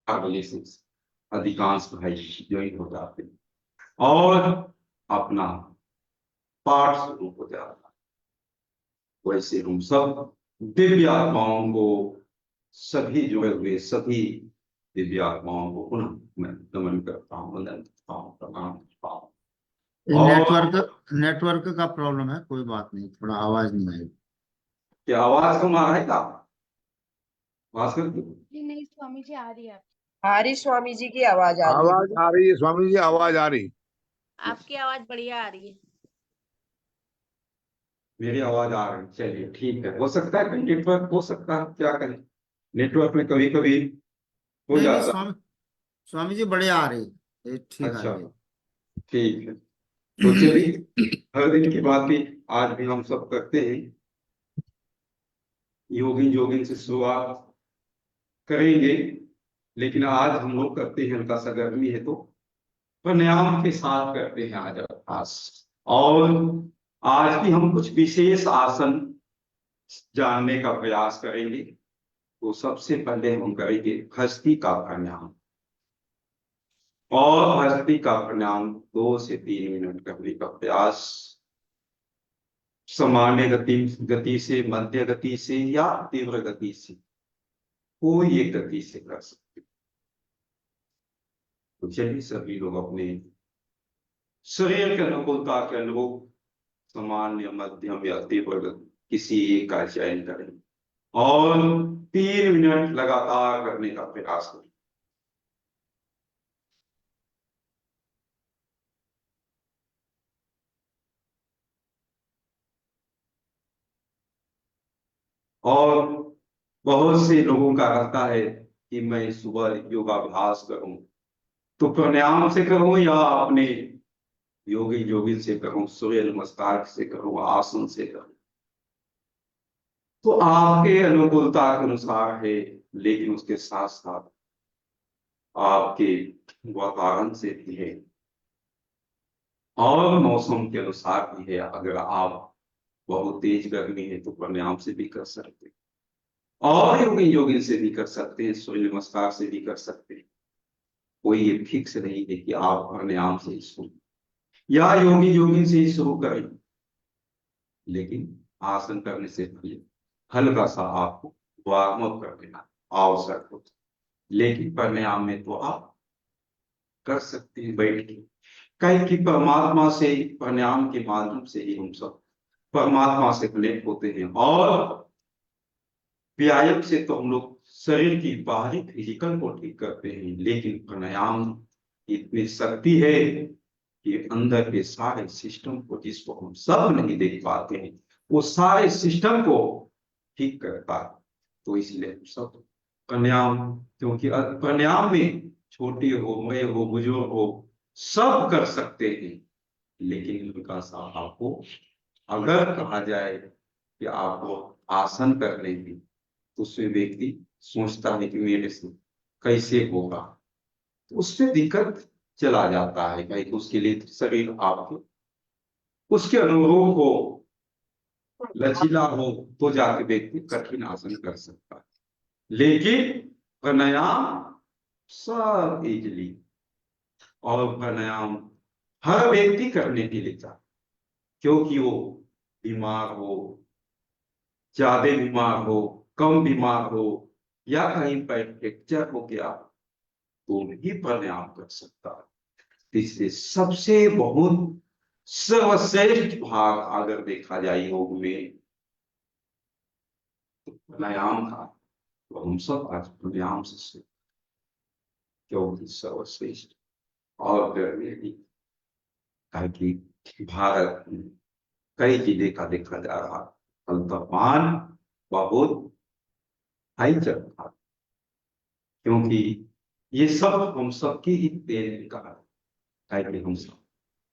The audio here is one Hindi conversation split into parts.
रिलेशंस अधिकांश भाई ज्वाइन हो जाते हैं और अपना पाठ शुरू हो जाता है। वैसे हम सब दिव्य आत्माओं को, सभी जुड़े हुए सभी दिव्य आत्माओं को पुनः मैं नमन करता हूँ, वंदन करता हूँ, प्रणाम करता हूँ। ये और नेटवर्क का प्रॉब्लम है, कोई बात नहीं, थोड़ा आवाज नहीं आएगी। क्या आवाज कम आ रहा है क्या भास्कर की? जी नहीं स्वामी जी, आ रही है आ रही, स्वामी जी की आवाज आ रही है। आवाज आ रही है स्वामी जी, आवाज आ रही। आपकी आवाज बढ़िया आ रही है। मेरी आवाज आ रही है, चलिए ठीक है। हो सकता है कहीं नेटवर्क, हो सकता है, क्या करें, नेटवर्क में कभी कभी हो नहीं नहीं, जाता स्वामी जी बढ़िया आ रही है, ये है। ठीक आ अच्छा, रही ठीक है। तो चलिए, हर दिन की बात ही आज भी हम सब करते हैं। योगिन जोगिन से शुरुआत करेंगे, लेकिन आज हम लोग करते हैं, हल्का सा गर्मी है तो प्राणायाम के साथ करते हैं आज अभ्यास। और आज भी हम कुछ विशेष आसन जानने का प्रयास करेंगे। तो सबसे पहले हम करेंगे हस्ती का प्राणायाम। और हस्ती का प्राणायाम 2 से 3 मिनट करने का प्रयास, सामान्य गति से, मध्य गति से या तीव्र गति से, कोई एक गति से कर सकते। तो चलिए सभी लोग अपने शरीर के अनुकूलता के अनुरूप सामान्य, मध्यम या तीव्र गति किसी एक का चयन करें और 3 मिनट लगातार करने का प्रयास करें। और बहुत से लोगों का रहता है कि मैं सुबह योगाभ्यास करूं, तो प्राणायाम से करूं या अपने योगी योगिन से करूं, सूर्य नमस्कार से करूं, आसन से करूं। तो आपके अनुकूलता के अनुसार है, लेकिन उसके साथ साथ आपके वातावरण से भी है और मौसम के अनुसार भी है। अगर आप बहुत तेज गर्मी है तो प्राणायाम से भी कर सकते हैं, और योगी योगिन से भी कर सकते हैं, सूर्य नमस्कार से भी कर सकते हैं। कोई ये फिक्स नहीं है कि आप प्राणायाम से ही शुरू या योगी योगिन से ही शुरू करें। लेकिन आसन करने से पहले हल्का सा आपको वार्म अप कर देना आवश्यक होता है। लेकिन प्राणायाम में तो आप कर सकते हैं बैठ के, कहीं कि परमात्मा से, प्राणायाम के माध्यम से ही हम सब परमात्मा से कनेक्ट होते हैं। और व्यायाम से तो हम लोग शरीर की बाहरी फिजिकल को ठीक करते हैं, लेकिन प्राणायाम इतनी शक्ति है कि अंदर के सारे सिस्टम को, जिसको हम सब नहीं देख पाते हैं, वो सारे सिस्टम को ठीक करता है। तो इसलिए हम सब प्राणायाम, क्योंकि प्राणायाम में छोटे हो, बड़े हो, बुजुर्ग हो, सब कर सकते हैं। लेकिन उनका सा आपको अगर कहा जाए कि आपको आसन करने की, तो उसमें व्यक्ति सोचता है कि मेरे से कैसे होगा, तो उससे दिक्कत चला जाता है। भाई उसके लिए शरीर आपके उसके अनुरूप हो, लचीला हो, तो जाके व्यक्ति कठिन आसन कर सकता है। लेकिन प्राणायाम सब इजली, और प्राणायाम हर व्यक्ति करने के लिए चाहता, क्योंकि वो बीमार हो, ज्यादा बीमार हो, कम बीमार हो, या कहीं पर फ्रैक्चर हो गया तो भी प्राणायाम कर सकता है। इसलिए सबसे बहुत सर्वश्रेष्ठ भाग अगर देखा जाए योग में तो प्राणायाम का। तो हम सब आज प्राणायाम से सीख, क्योंकि सर्वश्रेष्ठ। और भी ताकि भारत में कई चीजें का देखा जा रहा, तापमान बहुत हाई चल रहा, क्योंकि ये सब हम सबकी ही देन का है कि हम सब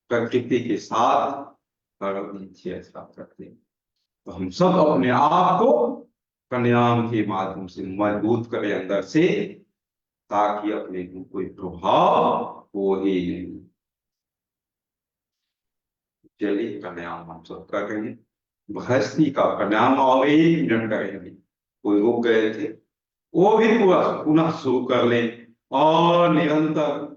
प्रकृति के साथ छेड़छाड़ करते हैं। तो हम सब अपने आप को प्राणायाम के माध्यम से मजबूत करें अंदर से, ताकि अपने को कोई प्रभाव हो ही नहीं। चलिए प्राणायाम हम सब कर रहे हैं, हस्ती का प्राणायाम और 1 मिनट करेंगे। कोई रुक गए थे वो भी पूरा पुनः शुरू कर लें, और निरंतर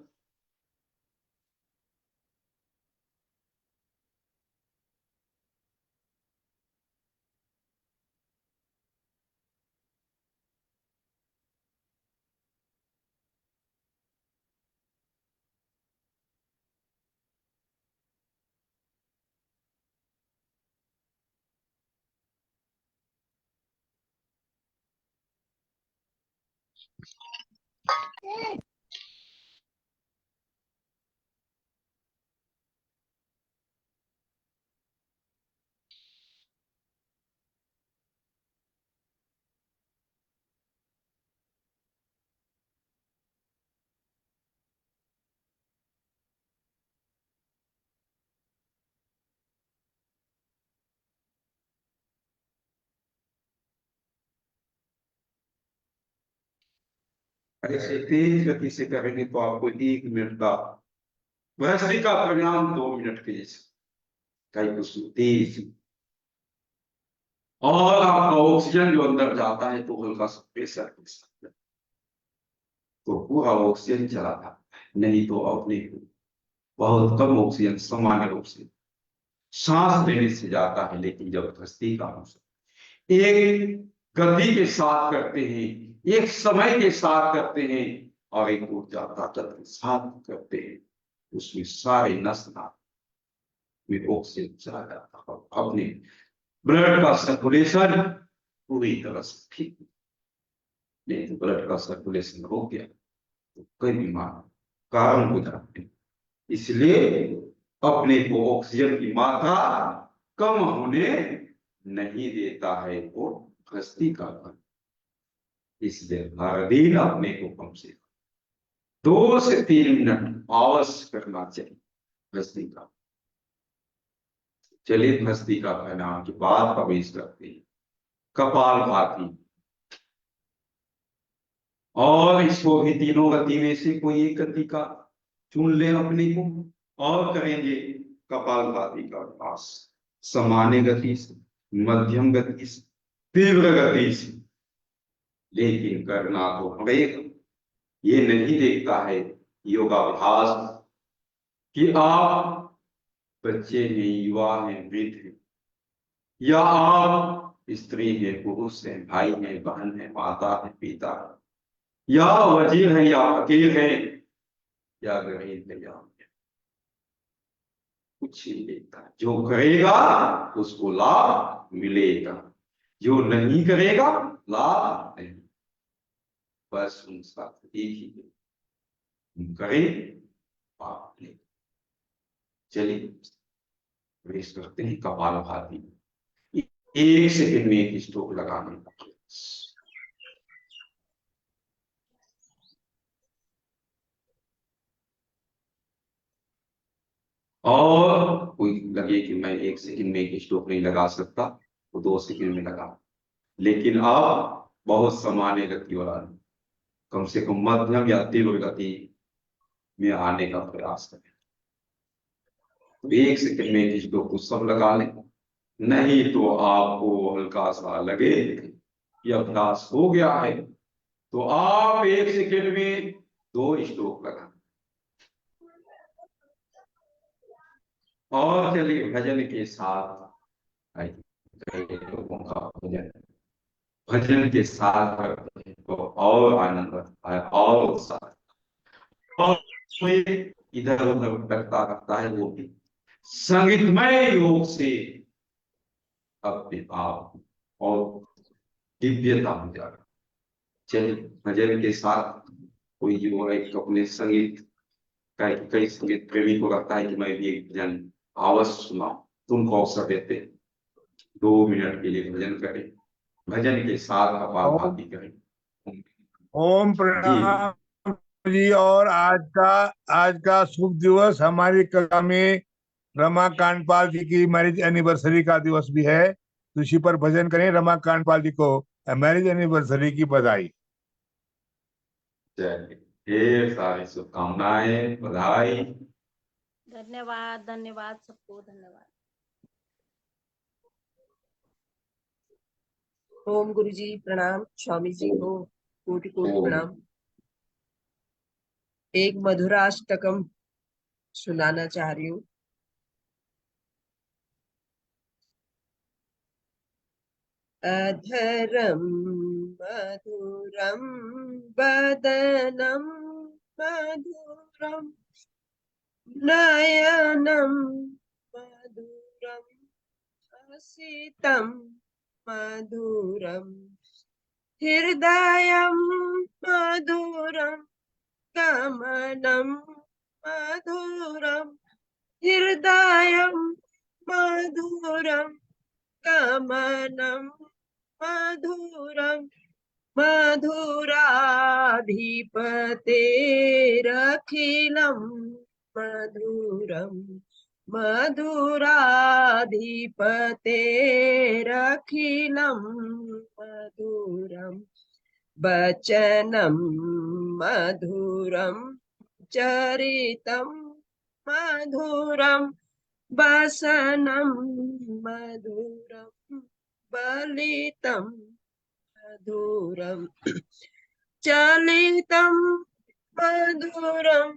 ऐसे तेज गति से करेंगे तो आपको 1 मिनट का वृष्टि का परिणाम 2 मिनट के जैसे कहीं कुछ तेज, और आपका ऑक्सीजन जो अंदर जाता है तो हल्का सा प्रेशर के साथ तो पूरा ऑक्सीजन चला जाता है। नहीं तो अपने को बहुत कम ऑक्सीजन सामान्य रूप से सांस लेने से जाता है, लेकिन जबरदस्ती का एक गति के साथ करते हैं, एक समय के साथ करते हैं और एक ऊर्जा ताकत के साथ करते हैं, उसमें सारे नस में ऑक्सीजन चला जाता है, अपने ब्लड का सर्कुलेशन पूरी तरह से ठीक। नहीं तो ब्लड का सर्कुलेशन हो गया तो कई बीमार कारण हो जाते हैं। इसलिए अपने को ऑक्सीजन की मात्रा कम होने नहीं देता है वो गृहस्थी का फल। इसलिए हर दिन अपने को कम से कम 2 से 3 मिनट अवश्य करना चाहिए गृहस्थी का। चलिए गृहस्थी का परिणाम की बात प्रवेश करते हैं। कपालभाति, और इसको भी तीनों गति में से कोई एक गति का चुन ले अपने को और करेंगे कपालभाति का अभ्यास सामान्य गति से, मध्यम गति से, तीव्र गति से। लेकिन करना तो हमें ये नहीं देखता है योगाभ्यास कि आप बच्चे हैं, युवा हैं, वृद्ध हैं, या आप स्त्री है, पुरुष है, भाई है, बहन है, माता है, पिता है, या वजीर है, या फकीर है, या गरीब है, या कुछ नहीं देखता। जो करेगा उसको लाभ मिलेगा, जो नहीं करेगा लाभ नहीं। बस उन साथ एक ही है, करें पाप मिलेगा। चलिए प्रवेश करते हैं कपालभाति। 1 सेकंड में एक स्ट्रोक लगाने का प्रयास। और कोई लगे कि मैं 1 सेकंड में एक स्ट्रोक नहीं लगा सकता, वो 2 सेकंड में लगा, लेकिन आप बहुत सामान्य गति वाला कम से कम मध्यम या तीव्र गति में आने का प्रयास करें। तो 1 सेकंड में एक स्ट्रोक को सब लगा लें, नहीं तो आपको हल्का सा लगे कि अभ्यास हो गया है तो आप 1 सेकंड में 2 स्ट्रोक लगा। और चलिए भजन के साथ, कई लोगों का भजन भजन के साथ करते हैं तो और आनंद आता है और उत्साह, और कोई इधर उधर भटकता रहता है वो भी संगीतमय योग से अपने आप और दिव्यता हो जाएगा। चलिए भजन के साथ कोई जो एक अपने संगीत कई संगीत प्रेमी को लगता है कि मैं भी एक भजन अवश्य सुनाऊं, तुमको अवसर देते 2 मिनट के लिए भजन करें, भजन के साथ कपालभाति करें। ओम जी प्रणाम जी। और आज का शुभ दिवस हमारी कला में रमा कांडपाल जी की मैरिज एनिवर्सरी का दिवस भी है, तो इसी पर भजन करें। रमा कांडपाल जी को मैरिज एनिवर्सरी की बधाई। चलिए ढेर सारी शुभकामनाएं, बधाई। धन्यवाद, धन्यवाद सबको, धन्यवाद। ओम गुरु जी प्रणाम, स्वामी जी को कोटि कोटि ओम प्रणाम। एक मधुराष्टकम सुनाना चाह रही हूँ। अधरम मधुरम बदनम मधुरम नयनम मधुरम हसितम मधुरम हृदयम मधुरम गमनम मधुरम हृदयम मधुरम गमनम मधुरम मधुराधिपतेरखिलं मधुरम मधुराधिपतेरखिलं मधुरम वचनं मधुरं चरितं मधुरं वसनं मधुरं बलितं मधुरं चलितं मधुरं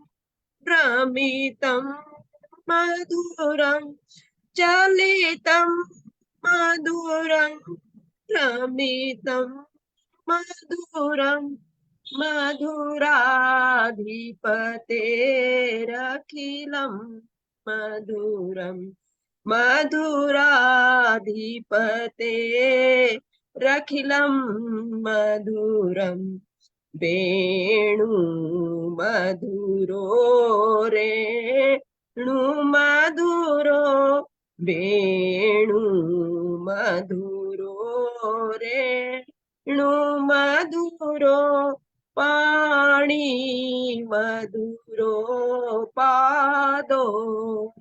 भ्रमितं मधुरं चलितं मधुरं भ्रमितं मधुरं मधुराधिपतेरखिलं मधुरं मधुराधिपतेरखिलं मधुरं वेणु मधुरो रेणु मधुरो वेणु मधुरो रेणु मधुरो पाणि मधुरो पादो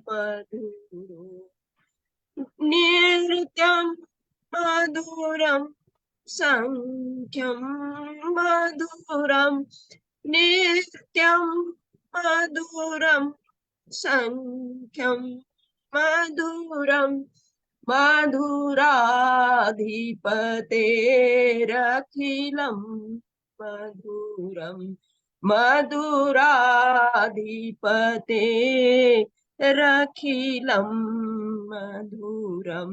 मधुरो नृत्यं मधुरं संख्यं मधुरं नित्यं मधुरं संख्यं मधुरं मधुराधिपतेरखिलं मधुरं मधुराधिपतेरखिलं मधुरं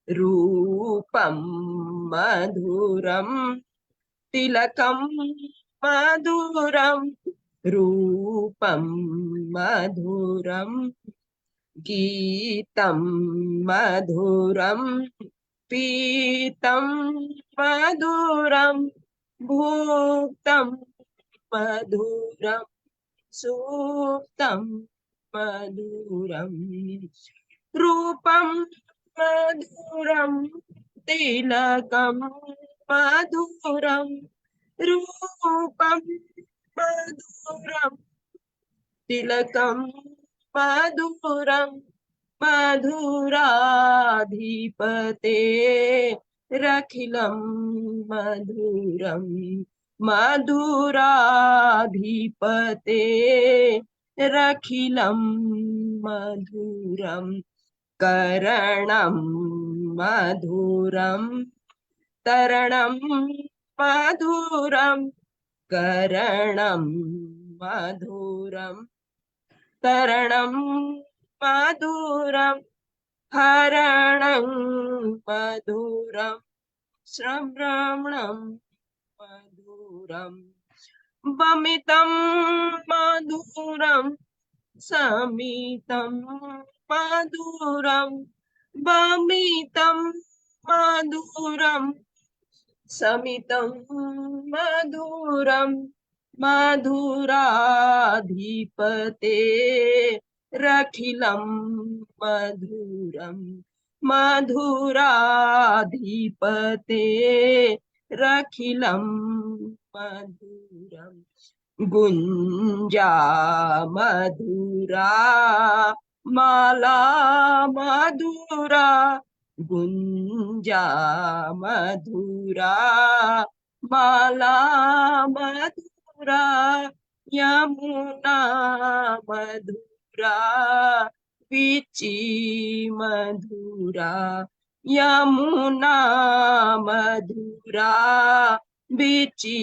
रूपं मधुरं तिलकं मधुरं रूपं मधुरं गीतं मधुरं पीतं मधुरं भुक्तं मधुरं सुप्तं मधुरं रूपं मधुरं तिलकं मधुरं रूपं मधुरं तिलकं मधुरं मधुराधिपतेरखिलं मधुरं मधुराधिपतेरखिलं मधुरं करणं मधुरं तरणं मधुरं करणं मधुरं तरणं मधुरं हरणं मधुरं श्रवणं मधुरं वमितं मधुरं समितं मधुरं वमितं मधुरं समितं मधुरं मधुराधिपतेरखिलं मधुरं मधुराधिपतेरखिलं मधुरं गुञ्जा मधुरा माला मधुरा गुञ्जा मधुरा माला मधुरा यमुना मधुरा विची मधुरा यमुना मधुरा विची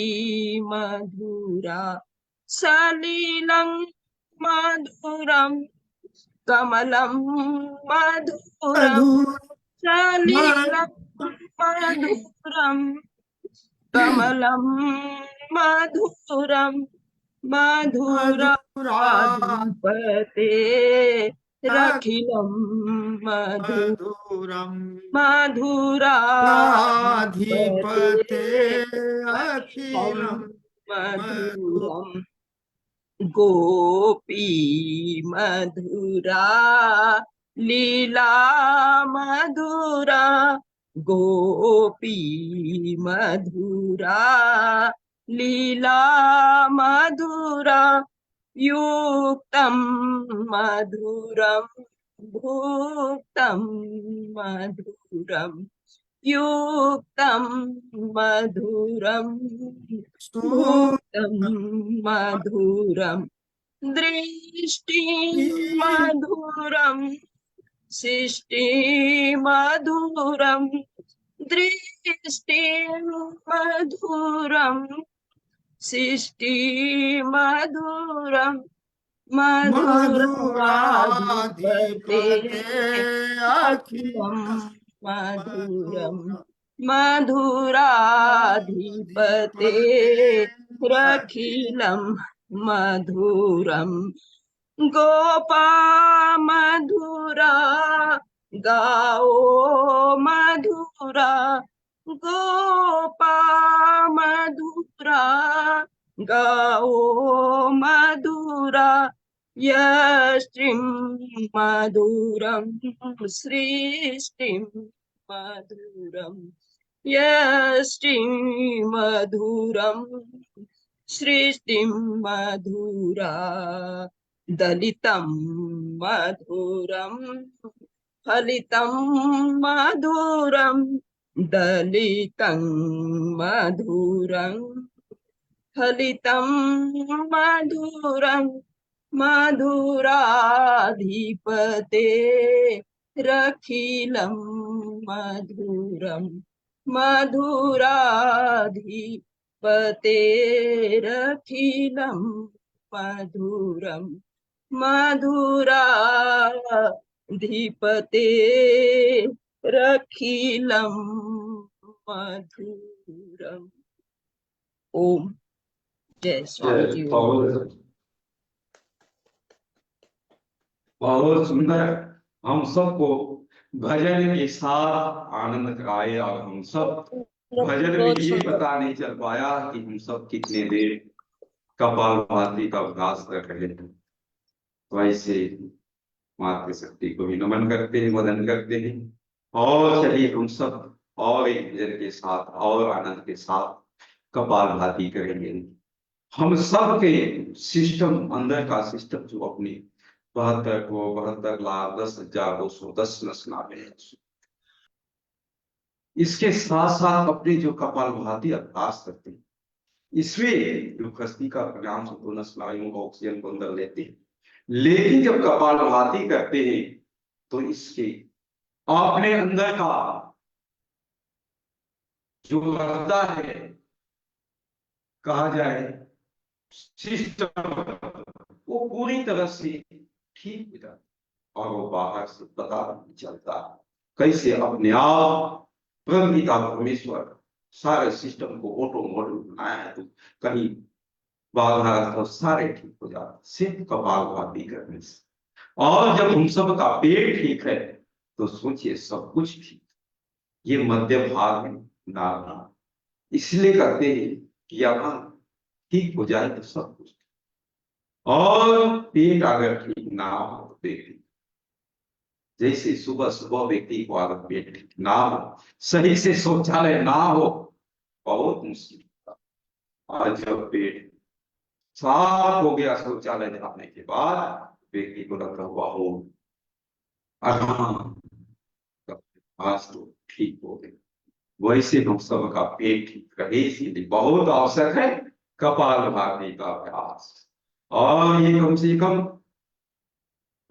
मधुरा सलिलं मधुरं कमलं मधुरं सलिलं मधुरं कमलं मधुरं मधुराधिपते रखिलं मधुरम मधुराधिपते अखिलम मधुरं गोपी मधुरा लीला मधुरा गोपी मधुरा लीला मधुरा युक्तं मधुरं भुक्तं मधुरं युक्तं मधुरं भुक्तं मधुरं दृष्टि मधुरं सृष्टि मधुरं दृष्टि मधुरं सृष्टि मधुरं मधुराधिपते अखिलं मधुरं मधुराधिपते रखिलं मधुरं गोपा मधुरा गाओ मधुरा गोपा मधुरा गाओ मधुरा यष्टिं मधुरं सृष्टिं मधुरं यष्टिं मधुरं सृष्टिं मधुरा दलितं मधुरं फलितं मधुरं दलितं मधुरं फलितं मधुरं मधुराधिपते रखिलं मधुरं मधुराधिपते रखिलं मधुरं मधुराधिपते रखिलं मधुरम। ओम जय स्वामी जी। बहुत बहुत सुंदर। हम सबको भजन के साथ आनंद कराए और हम सब भजन में ये पता नहीं चल पाया कि हम सब कितने देर कपालभाति का अभ्यास कर रहे हैं। तो ऐसे मातृशक्ति को भी नमन करते हैं, वंदन करते हैं। और चलिए हम सब और एक भजन के साथ और आनंद के साथ कपालभाति करेंगे। हम सब के सिस्टम, अंदर का सिस्टम जो अपने 72,72,10,210 नस नाभि है, इसके साथ साथ अपने जो कपालभाति अभ्यास करते हैं, इसमें जो भस्त्रिका प्राणायाम से दोनों स्नायुओं का ऑक्सीजन को अंदर लेते हैं। लेकिन जब कपालभाति करते हैं तो इसके अपने अंदर का जो रहता है, कहा जाए सिस्टम, वो पूरी तरह से ठीक हो जाता और वो बाहर से पता नहीं चलता कैसे अपने आप प्रभुपिता परमेश्वर सारे सिस्टम को ऑटो मॉडल बनाया है। तो कहीं बाधा तो सारे ठीक हो जाते सिर्फ कपालभाति करने से। और जब हम सब का पेट ठीक है तो सोचिए सब कुछ ठीक। ये मध्य भाग में नाभि, इसलिए कहते हैं कि यहाँ ठीक हो जाए तो सब कुछ। और पेट अगर ठीक ना हो तो देखिए, जैसे सुबह सुबह व्यक्ति को अगर पेट ठीक ना हो, सही से शौचालय ना हो, बहुत मुश्किल होता। और जब पेट साफ हो गया शौचालय जाने के बाद, व्यक्ति को लगा हुआ हो आराम, आज तो ठीक हो गया। वैसे हम सब का पेट ठीक रहे, इसीलिए बहुत आवश्यक है कपालभाति का अभ्यास। और ये कम से कम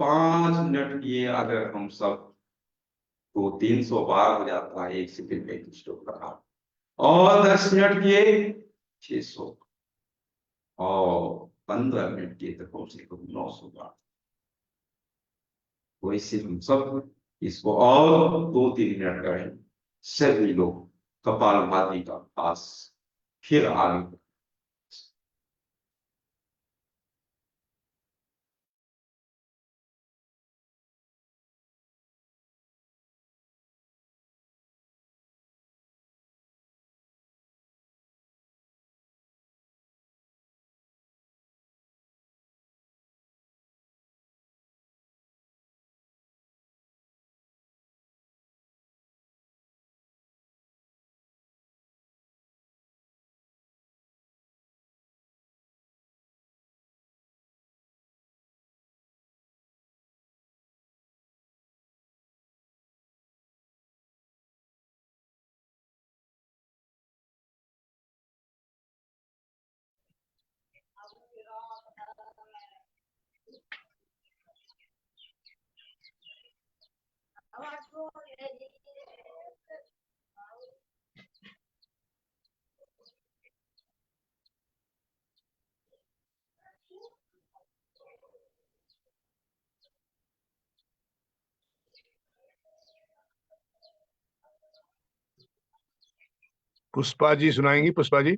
5 मिनट किए अगर हम सब तो 300 बार हो जाता है 1 सेकंड में स्टॉप करा। और 10 मिनट किए 600, और 15 मिनट की तो कम से कम 900 बार। वैसे हम सब इसको और 2-3 मिनट करें, सभी लोग कपालभाति का अभ्यास फिर आगे। पुष्पा जी सुनाएंगी, पुष्पा जी।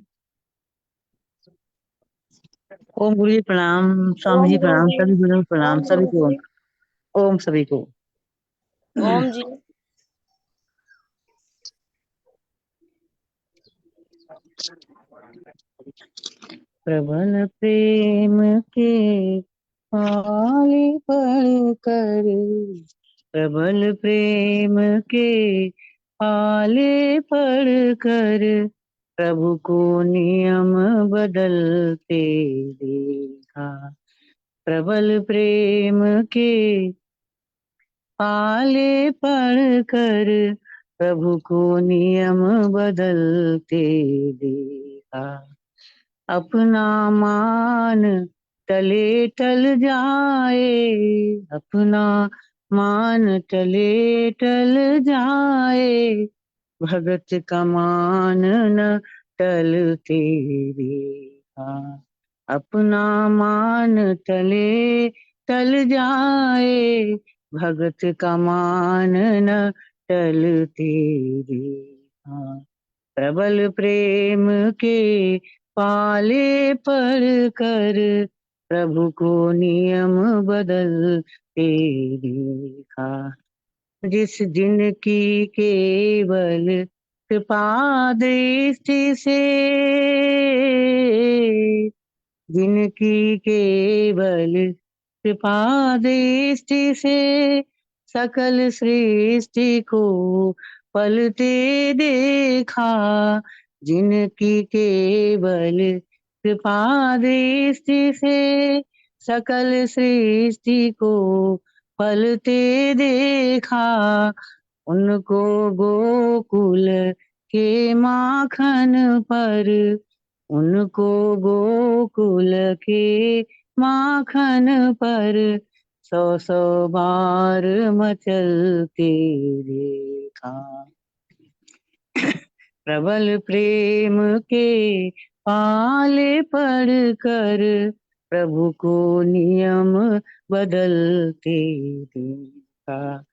ओम गुरु जी प्रणाम, स्वामी जी प्रणाम, सभी गुरु प्रणाम, ओम सभी गुरु को जी। ओम, सभी को ओम जी। प्रबल प्रेम के पाले पढ़ कर, प्रबल प्रेम के पाले पढ़ कर, प्रभु को नियम बदलते देखा। प्रबल प्रेम के पाले पढ़ कर, प्रभु को नियम बदलते देखा। अपना मान टले टल जाए, अपना मान टले टल जाए, भगत का मान न टलते देखा। अपना मान टले टल जाए, भगत का मान न टलते देखा। प्रबल प्रेम के पाले पढ़ कर, प्रभु को नियम बदलते देखा। जिस दिन की केवल कृपा दृष्टि से, जिनकी केवल कृपा दृष्टि से, सकल सृष्टि को पलटे देखा। जिनकी केवल कृपा दृष्टि से, सकल सृष्टि को पलटे देखा। उनको गोकुल के माखन पर, उनको गोकुल के माखन पर, 100 बार मचलते देखा। प्रबल प्रेम के पाले पढ़ कर, प्रभु को नियम बदलते देखा।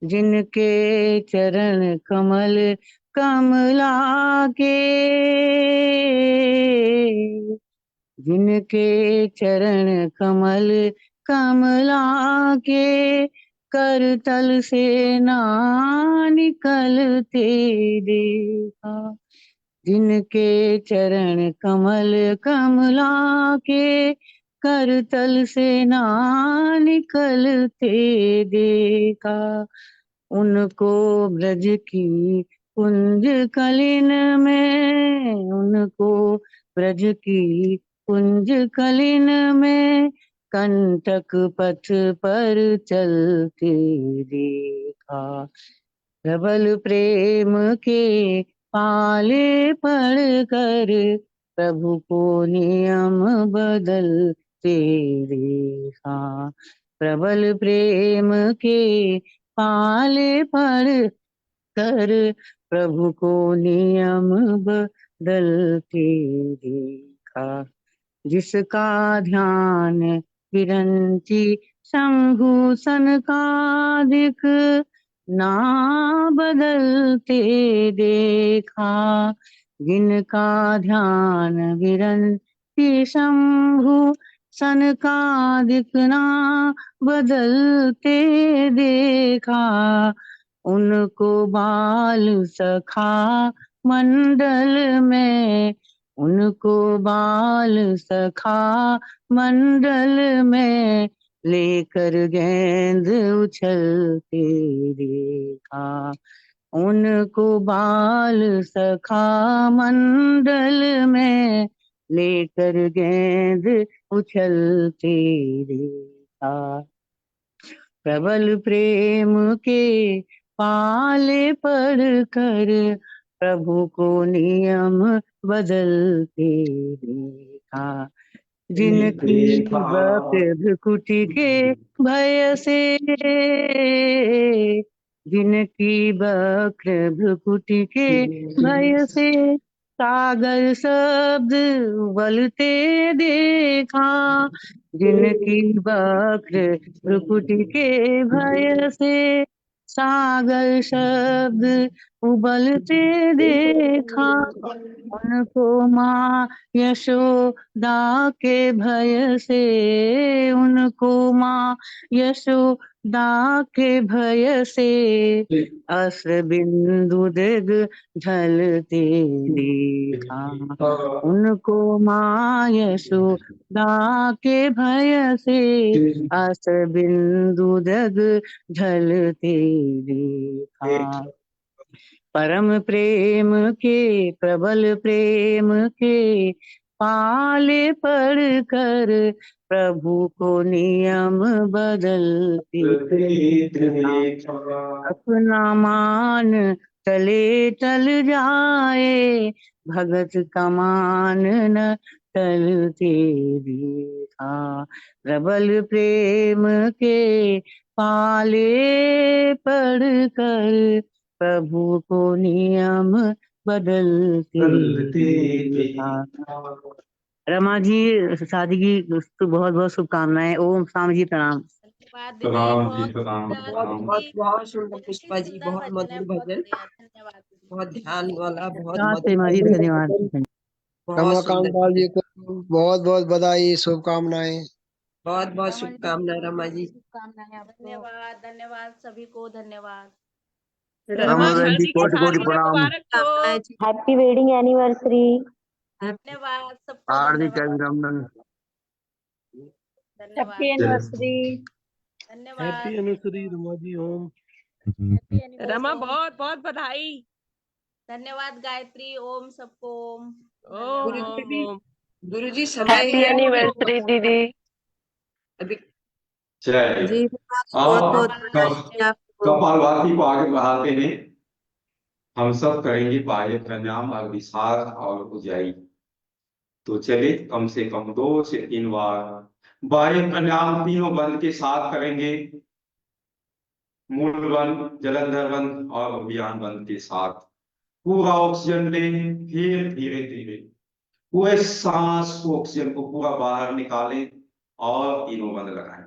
जिनके चरण कमल कमला के, जिनके चरण कमल कमला के, करतल से ना निकलते देखा। जिनके चरण कमल कमला के, करतल से ना निकलते देखा। उनको ब्रज की कुंज कलिन में, उनको ब्रज की कुंज कलिन में, कंटक पथ पर चलते देखा। प्रबल प्रेम के पाले पढ़ कर, प्रभु को नियम बदलते देखा। प्रबल प्रेम के पाले पढ़ कर, प्रभु को नियम बदलते देखा। जिसका ध्यान विरंची शंभु सनकादिक ना बदलते देखा। जिनका ध्यान विरंची शंभु सनकादिक ना बदलते देखा। उनको बाल सखा मंडल में, उनको बाल सखा मंडल में लेकर गेंद उछलते देखा। उनको बाल सखा मंडल में लेकर गेंद उछलते देखा। प्रबल प्रेम के पाले पढ़कर प्रभु को नियम बदलते देखा। जिनकी वक्र भ्रुकुटी के भय से, जिनकी वक्र भ्रुकुटी के भय से सागर शब्द उबलते देखा। जिनकी वक्र भ्रुकुटी के भय से सागर शब्द उबलते देखा। उनको माँ यशोदा के भय से, उनको माँ यशोदा के भय से अस्त्र बिंदु दिग ढलते देखा। उनको माँ यशोदा के भय से अस्त्र बिंदु दिग ढलते देखा। परम प्रेम के प्रबल प्रेम के पाले पढ़कर प्रभु को नियम बदलते अपना मान टले टल जाए, भगत का मान न टलते देखा। प्रबल प्रेम के पाले पढ़कर प्रभु को नियम बदलते देखा। रमा जी शादी की बहुत बहुत शुभकामनाएं। ओम स्वामी जी प्रणाम। धन्यवाद प्रणाम जी, दीदी, प्रणाम, बहुत बहुत प्रणाम। बहुत सुंदर बहुत सुंदर पुष्पा जी, सुंदर बहुत भजन है, मधुर बहुत भजन, बढ़िया। धन्यवाद दीदी। बहुत ध्यान वाला, बहुत धन्यवाद मधुर प्रेमा जी, भजन, धन्यवाद। बहुत सुंदर रमाकांत भजन। जी को बहुत बहुत बधाई, शुभकामनाएं। बहुत बहुत रमा जी, शुभकामनाएं रमा जी। शुभकामनाएं आपको। धन्यवाद, धन्यवाद सभी को, धन्यवाद। रमा बहन जी जी की कोटि कोटि शादी में प्रणाम। मुबारक हो। Happy wedding anniversary. धन्यवाद सबको, हार्दिक धन्यवाद, अभिनंदन। धन्यवाद, एनिवर्सरी। धन्यवाद। Happy anniversary Rama ji. ओम हैप्पी एनिवर्सरी। रमा बहुत बहुत बधाई। धन्यवाद गायत्री। ओम सबको ओम। ओम धन्यवाद। ओम ओम। गुरु जी समय हैप्पी है एनिवर्सरी दीदी। अभी। जय। जी बहुत बहुत कपालभाति को आगे बढ़ाते हैं। हम सब करेंगे बाह्य प्राणायाम, अभिसार और उज्जाई। तो चले कम से कम 2 से 3 बार बाह्य प्राणायाम तीनों बंद के साथ करेंगे। मूल बंद, जलंधर बंद और अभियान बंद के साथ। पूरा ऑक्सीजन लें, फिर धीरे धीरे पूरे सांस को, ऑक्सीजन को पूरा बाहर निकालें और तीनों बंद लगाएं।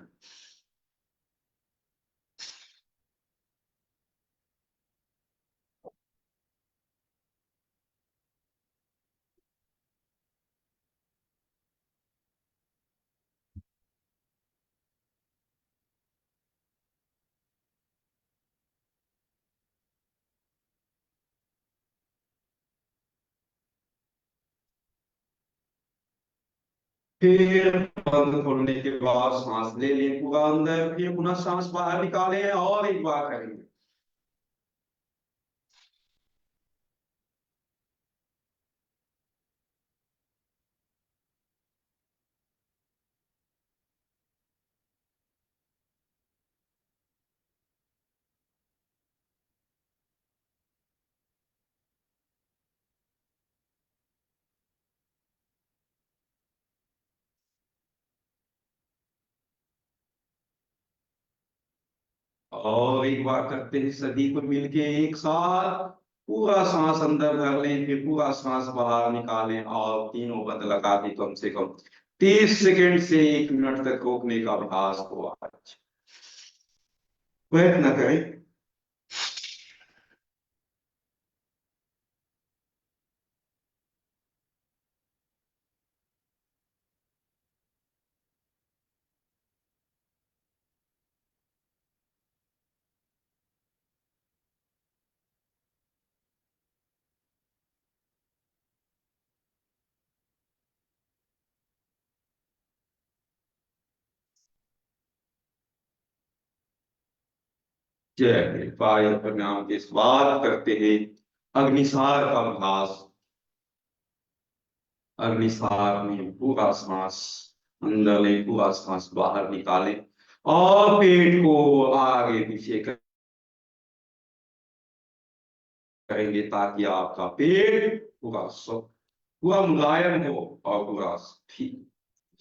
फिर बंद खोलने के बाद सांस ले लें पूरा अंदर, फिर पुनः सांस बाहर निकालें और एक बार करेंगे। और एक बार करते हैं सभी को मिलके एक साथ। पूरा सांस अंदर भर लें, फिर पूरा सांस बाहर निकालें और तीनों बंद लगा के कम से कम 30 सेकेंड से 1 मिनट तक रोकने का अभ्यास को आज प्रयत्न करें। जय वायु प्राणायाम के बाद करते हैं अग्निसार का अभ्यास। अग्निसार में पूरा सांस अंदर लें, पूरा सांस बाहर निकालें और पेट को आगे पीछे करेंगे ताकि आपका पेट पूरा मुलायम हो और पूरा ठीक।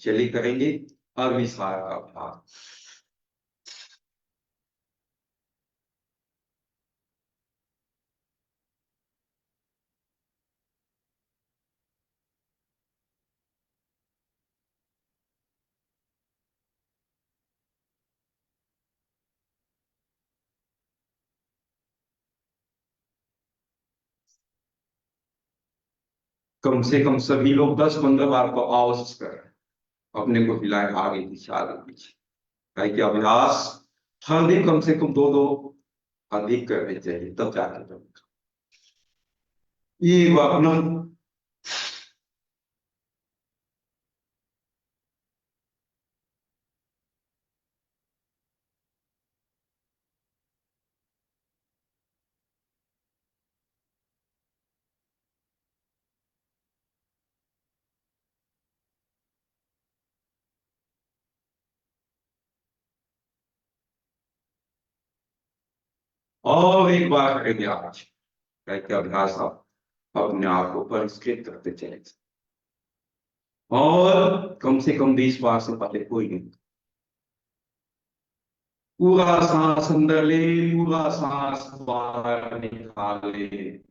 चलिए करेंगे अग्निसार का अभ्यास। कम से कम सभी लोग 10-15 बार को आवाज करें, अपने को हिलाएं आगे पीछे आगे पीछे। ताकि अभ्यास हर दिन कम से कम 2-2 अधिक करने चाहिए, तब जाकर जब ये अपना और एक बार करेंगे आज, ताकि अभ्यास आप अपने आप को परिष्कृत करते चले और कम से कम 20 बार से पहले कोई नहीं। पूरा सांस अंदर ले, पूरा सांस बाहर निकाले।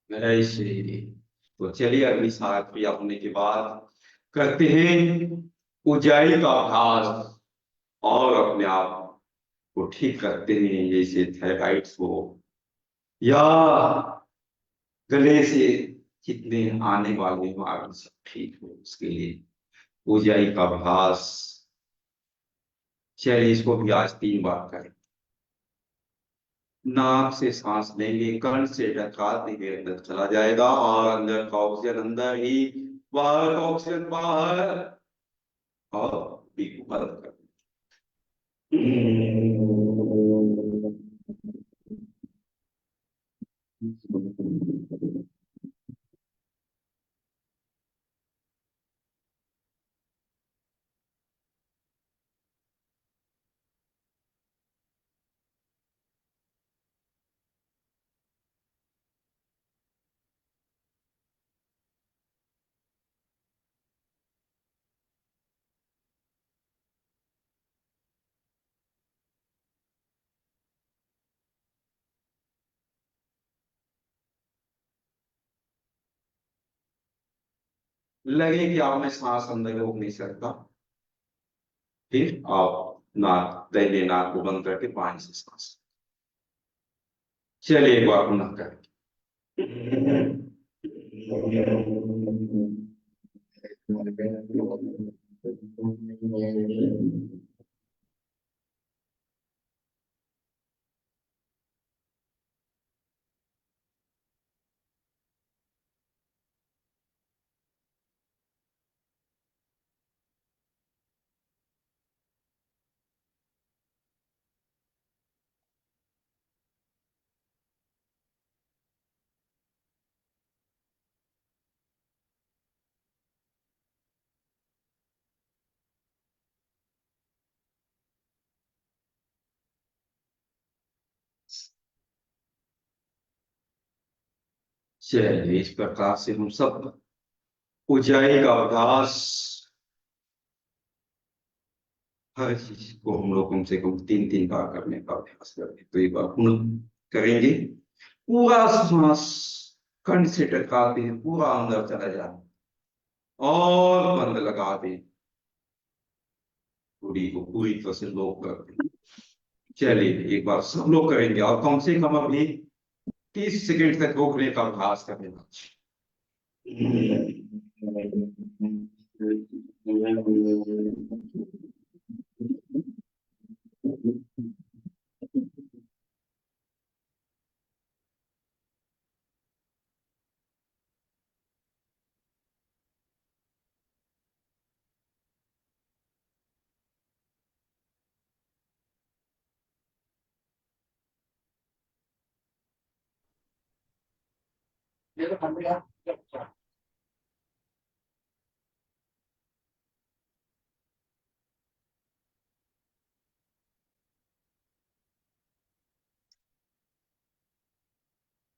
ऐसे तो चलिए अगली सांस क्रिया होने के बाद करते हैं ऊंचाई का अभ्यास और अपने आप को ठीक करते हैं, जैसे थायराइड्स हो या गले से जितने आने वाले बीमारी सब ठीक हो, उसके लिए ऊंचाई का अभ्यास। चलिए इसको भी आज 3 बार करें। नाक से सांस लेंगे, कर्ण से डकाते हुए अंदर चला जाएगा और अंदर का ऑक्सीजन अंदर ही, बाहर का ऑक्सीजन बाहर, और बीच बंद कर। लगे कि आपने सांस अंदर रोक नहीं सकता, फिर आप नाक दाहिने नाक को बंद करके पानी से सांस। चलिए एक बार पुनः करें। चलिए इस प्रकार से हम सब ऊंचाई का अभ्यास, हर चीज को हम लोग कम से कम 3-3 बार करने का अभ्यास करें। तो एक बार पुनः करेंगे। पूरा सांस कंठ से टकराते हैं, पूरा अंदर चला जाए और बंद लगा दें, पूरी को पूरी तरह से लॉक कर दें। चलिए एक बार सब लोग करेंगे और कम से कम अभी 30 सेकंड तक रोकने का अभ्यास करेंगे।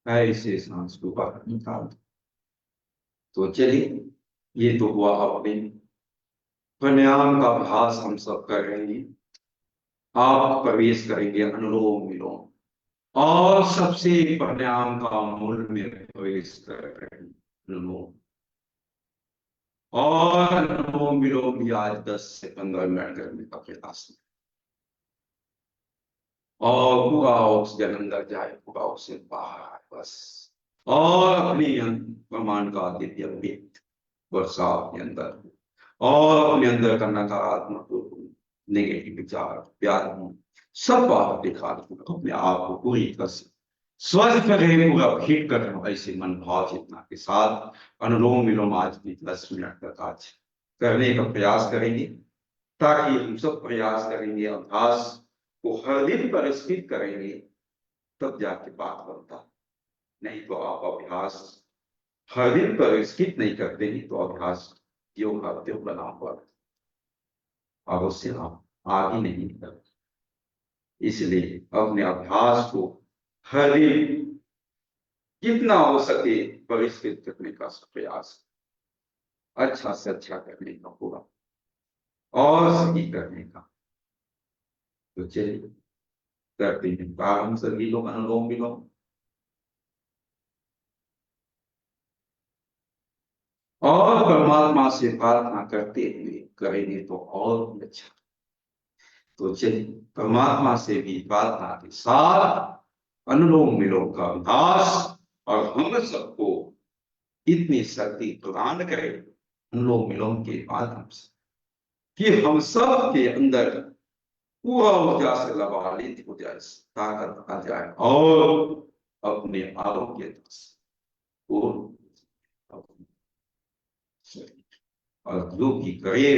ऐसे सांस को बाहर निकाल दो। तो चलिए, ये तो हुआ अपने प्राणायाम का अभ्यास हम सब कर रहे हैं। आप प्रवेश करेंगे अनुलोम विलोम और सबसे प्राणायाम का मूल में प्रवेश कर रहे हैं अनुलोम। और अनुलोम विलोम भी आज 10 से 15 मिनट करने का प्रयास है। और पूरा ऑक्सीजन अंदर जाए, पूरा ऑक्सीजन बाहर आए बस। और अपने ब्रह्मांड का दिव्य व्यक्त वर्षा अपने अंदर, और अपने अंदर का नकारात्मक नेगेटिव विचार व्याधि सब बाहर दिखा दो। अपने आप को पूरी तरह से स्वस्थ रहे, पूरा फिट कर रहे हो। ऐसे मन भाव चेतना के साथ अनुलोम विलोम आज भी 10 मिनट तक आज करने का प्रयास करेंगे, ताकि हम सब प्रयास करेंगे, अभ्यास को हर दिन परिष्कृत करेंगे, तब जाके बात बनता। नहीं तो आप अभ्यास हर दिन परिष्कृत नहीं करते हैं तो अभ्यास योगाभ्यास बना हुआ अब उससे आप आगे नहीं निकलते। इसलिए अपने अभ्यास को हर दिन जितना हो सके परिष्कृत करने का प्रयास, अच्छा से अच्छा करने का पूरा और सही करने का। तो चलिए करते हैं प्रारंभ सभी लोग अनुलोम विलोम। और परमात्मा से प्रार्थना करते हुए करेंगे तो और भी अच्छा। तो चलिए परमात्मा से भी प्रार्थना के साथ अनुलोम विलोम का अभ्यास, और हम सबको इतनी शक्ति प्रदान करे अनुलोम विलोम के माध्यम से कि हम सब के अंदर पूरा ऊर्जा से लबालित हो जाए, ताकत आ जाए और अपने आरोग्य और जो भी करे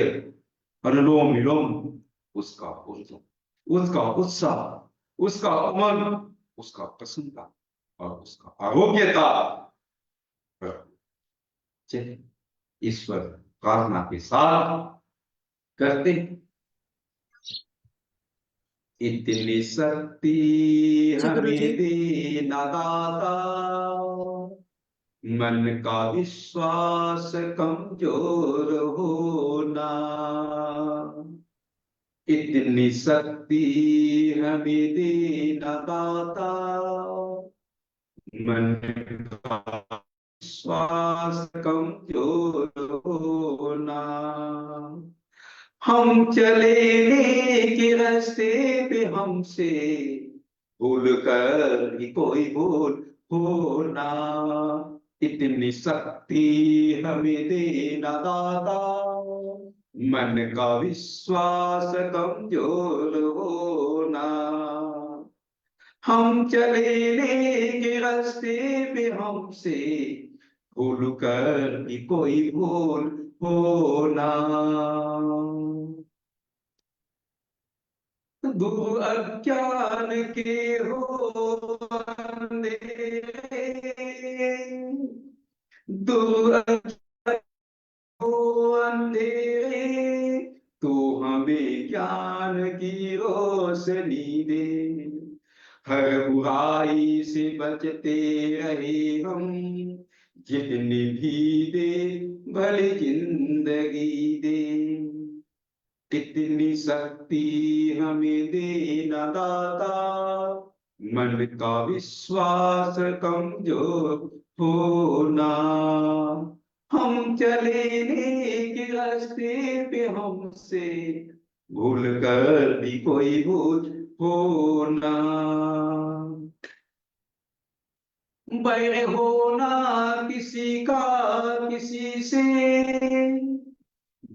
अनुलोम विलोम, उसका उत्साह, उसका अमन, उसका प्रसन्नता और उसका आरोग्यता। चलिए ईश्वर प्रार्थना के साथ करते। इतनी शक्ति जी गुरु जी। हमें देना दाता, मन का विश्वास कमजोर होना। इतनी शक्ति हमें देना दाता, मन का विश्वास कमजोर होना। हम चले नेक रास्ते पे, हमसे भूल कर भी कोई भूल होना। इतनी शक्ति हमें देना दाता, मन का विश्वास कमजोर होना। हम चले नेक रास्ते पे, हमसे भूल कर भी कोई भूल होना। दूर अज्ञान के हो अंधेरे, दूर अज्ञान हो अंधेरे, तू हमें ज्ञान की रोशनी दे। हर बुराई से बचते रहे हम, जितनी भी दे भले जिंदगी दे, कितनी शक्ति हमें देना दाता, मन का विश्वास कमजोर होना। हम चले नेक रास्ते पे, हमसे भूल कर भी कोई भूल होना। बैर होना किसी का किसी से,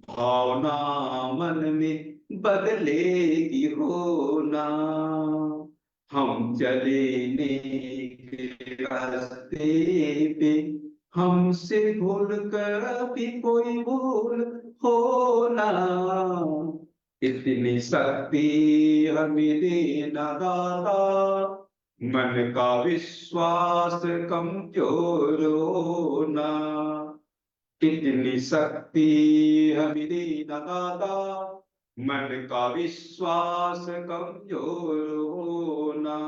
भावना मन में बदलेगी होना। हम चले नेक रास्ते पे, हमसे भूल कर भी कोई भूल होना। इतनी शक्ति हमें देना दाता, मन का विश्वास कमजोर होना। कितनी शक्ति हमें देना दाता, मन का विश्वास कमजोर होना।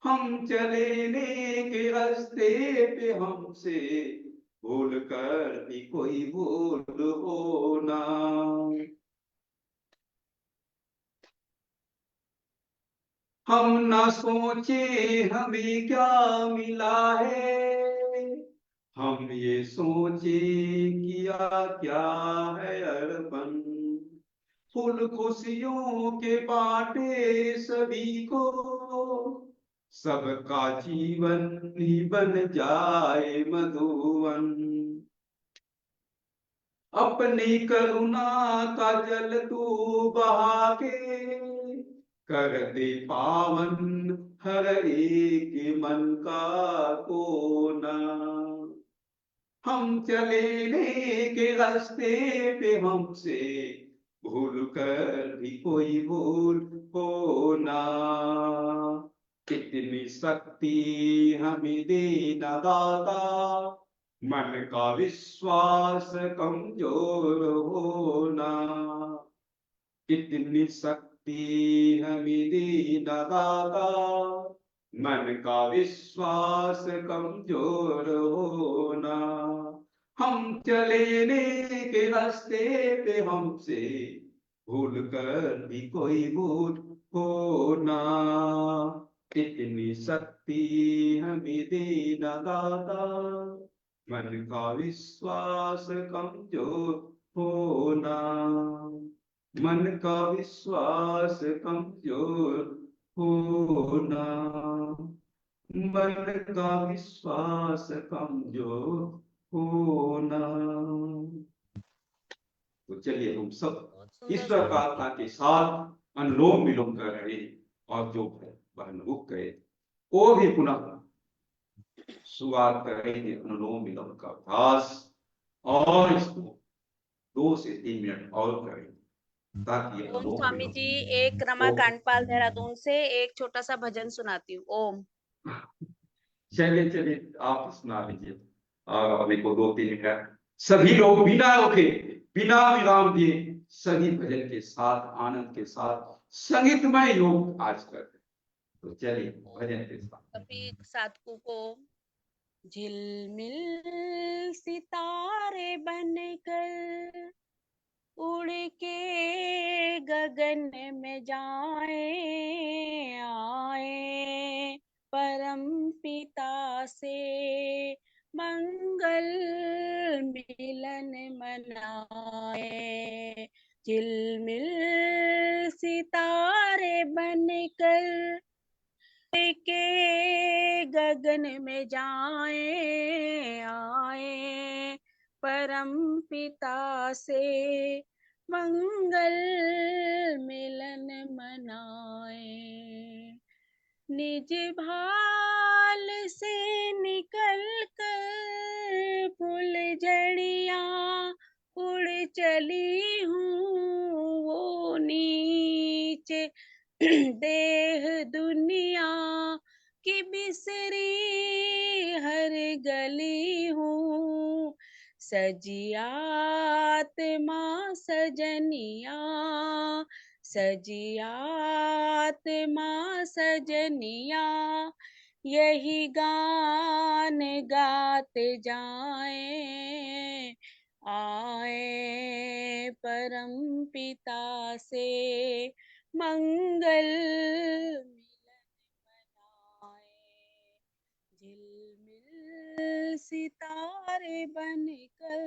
हम चले नेक रास्ते पे, हमसे भूल कर भी कोई भूल होना। हम ना सोचे हमें क्या मिला है, हम ये सोचे किया क्या है अर्पण। फूल खुशियों के बांटे सभी को, सबका जीवन ही बन जाए मधुवन। अपनी करुणा का जल तू बहा के, कर दे पावन हर एक मन का कोना। हम चले नेक रास्ते पे, हमसे भूल कर भी कोई भूल होना। कितनी शक्ति हमें देना दाता, मन का विश्वास कमजोर होना। कितनी शक्ति हमें देना दाता, मन का विश्वास कमजोर होना। हम चले नेक रास्ते पे, हमसे भूल कर भी कोई भूल होना। कितनी शक्ति हमें देना दाता, मन का विश्वास कमजोर होना। मन का विश्वास कमजोर होना, मन का विश्वास कमजोर होना। तो चलिए हम सब बहुत सुंदर ईश्वर प्रार्थना के साथ अनुलोम विलोम कर रहे, और जो बहन रुक गए वो भी पुनः शुरुआत करेंगे अनुलोम विलोम का अभ्यास, और इसको 2 से 3 मिनट और करेंगे, ताकि ओम अनुलोम स्वामी विलोम जी, एक रमा कांडपाल देहरादून से एक छोटा सा भजन सुनाती हूँ। ओम। चलिए चलिए आप सुना लीजिए, और अपने को 2-3 मिनट सभी लोग बिना रुके बिना विराम दिए सभी भजन के साथ आनंद के साथ संगीतमय योग आज कर रहे। तो चलिए भजन के साथ। सभी साधकों को झिलमिल सितारे बनकर उड़ के गगन में जाए आए, परम पिता से मंगल मिलन मनाए। झिलमिल सितारे बनकर के गगन में जाए आए, परम पिता से मंगल मिलन मनाए। निज भाल से निकल कर फुलझड़िया उड़ चली हूँ, वो नीचे देह दुनिया की बिसरी हर गली हूँ। सजियात माँ सजनिया, सजियात माँ सजनिया, यही गान गाते जाएं, आए परम पिता से मंगल मिलन मनाए, झिलमिल सितारे बनकर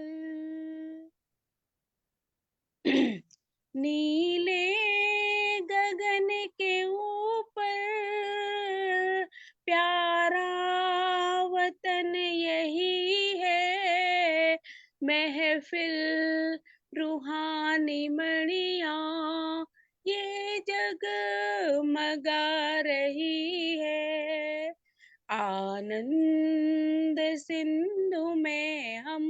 नीले गगन के ऊपर, प्यारा वतन यही है, महफिल रूहानी मणिया ये जगमगा रही है। आनंद सिंधु में हम,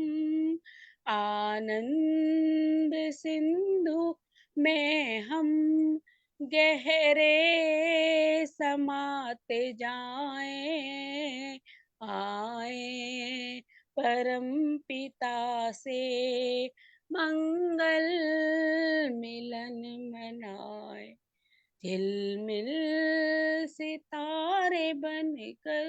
आनंद सिंधु में हम गहरे समाते जाएं, आए परम पिता से मंगल मिलन मनाए, झिलमिल सितारे बनकर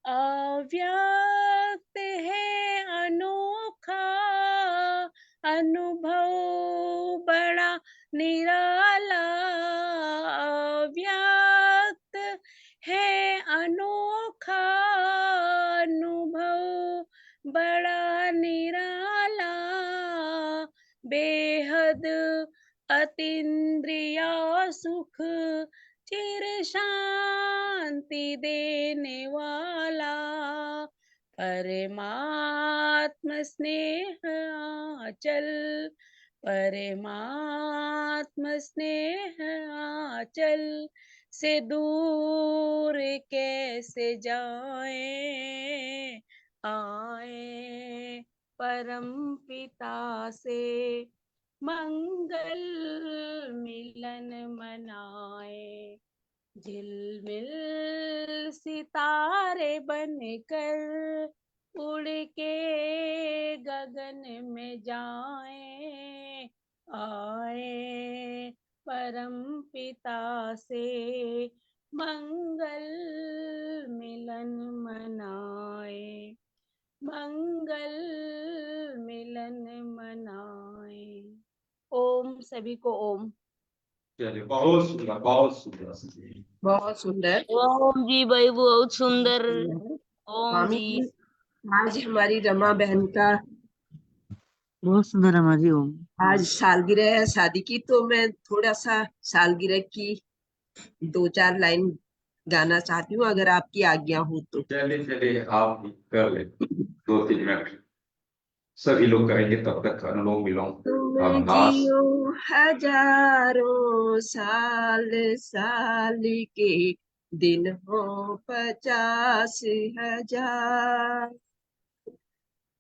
अव्यक्त है अनोखा अनुभव बड़ा निराला, अव्यक्त है अनोखा अनुभव बड़ा निराला, बेहद अतीन्द्रिया सुख चिर शांति देने वाला, परमात्म स्नेह आंचल, परमात्म स्नेह आंचल से दूर कैसे जाएं, आए परम पिता से मंगल मिलन मनाए, झिलमिल सितारे बनकर उड़ के गगन में जाएं, आए परम पिता से मंगल मिलन मनाए, मंगल मिलन मनाए। ओम, सभी को ओम। चलिए, बहुत सुंदर, बहुत सुंदर। बहुत सुंदर। ओम जी भाई, बहुत सुंदर। ओम स्वामी जी, जी, आज हमारी रमा बहन का बहुत सुंदर रमा जी। ओम। आज सालगिरह है शादी की, तो मैं थोड़ा सा सालगिरह की 2-4 लाइन गाना चाहती हूँ, अगर आपकी आज्ञा हो तो। चलिए चलिए, आप भी कर ले 2-3 मिनट, सभी लोग करेंगे, तब तक अनुलोम विलोम तुम अभ्यास। जियो हजारों साल, साल के दिन हो 50,000,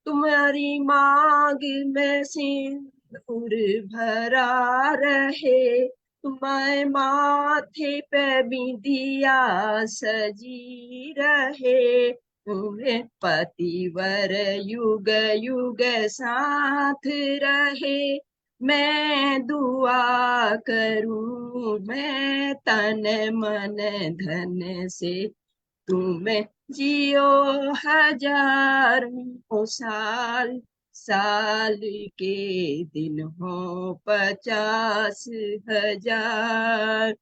तुम्हारी मांग में सिंदूर भरा रहे, तुम्हारे माथे पे बिंदिया सजी रहे, तुम्हें पतिवर युग युग साथ रहे, मैं दुआ करूं मैं तन मन धन से, तुम्हें जियो हजारों साल, साल के दिन हो 50,000,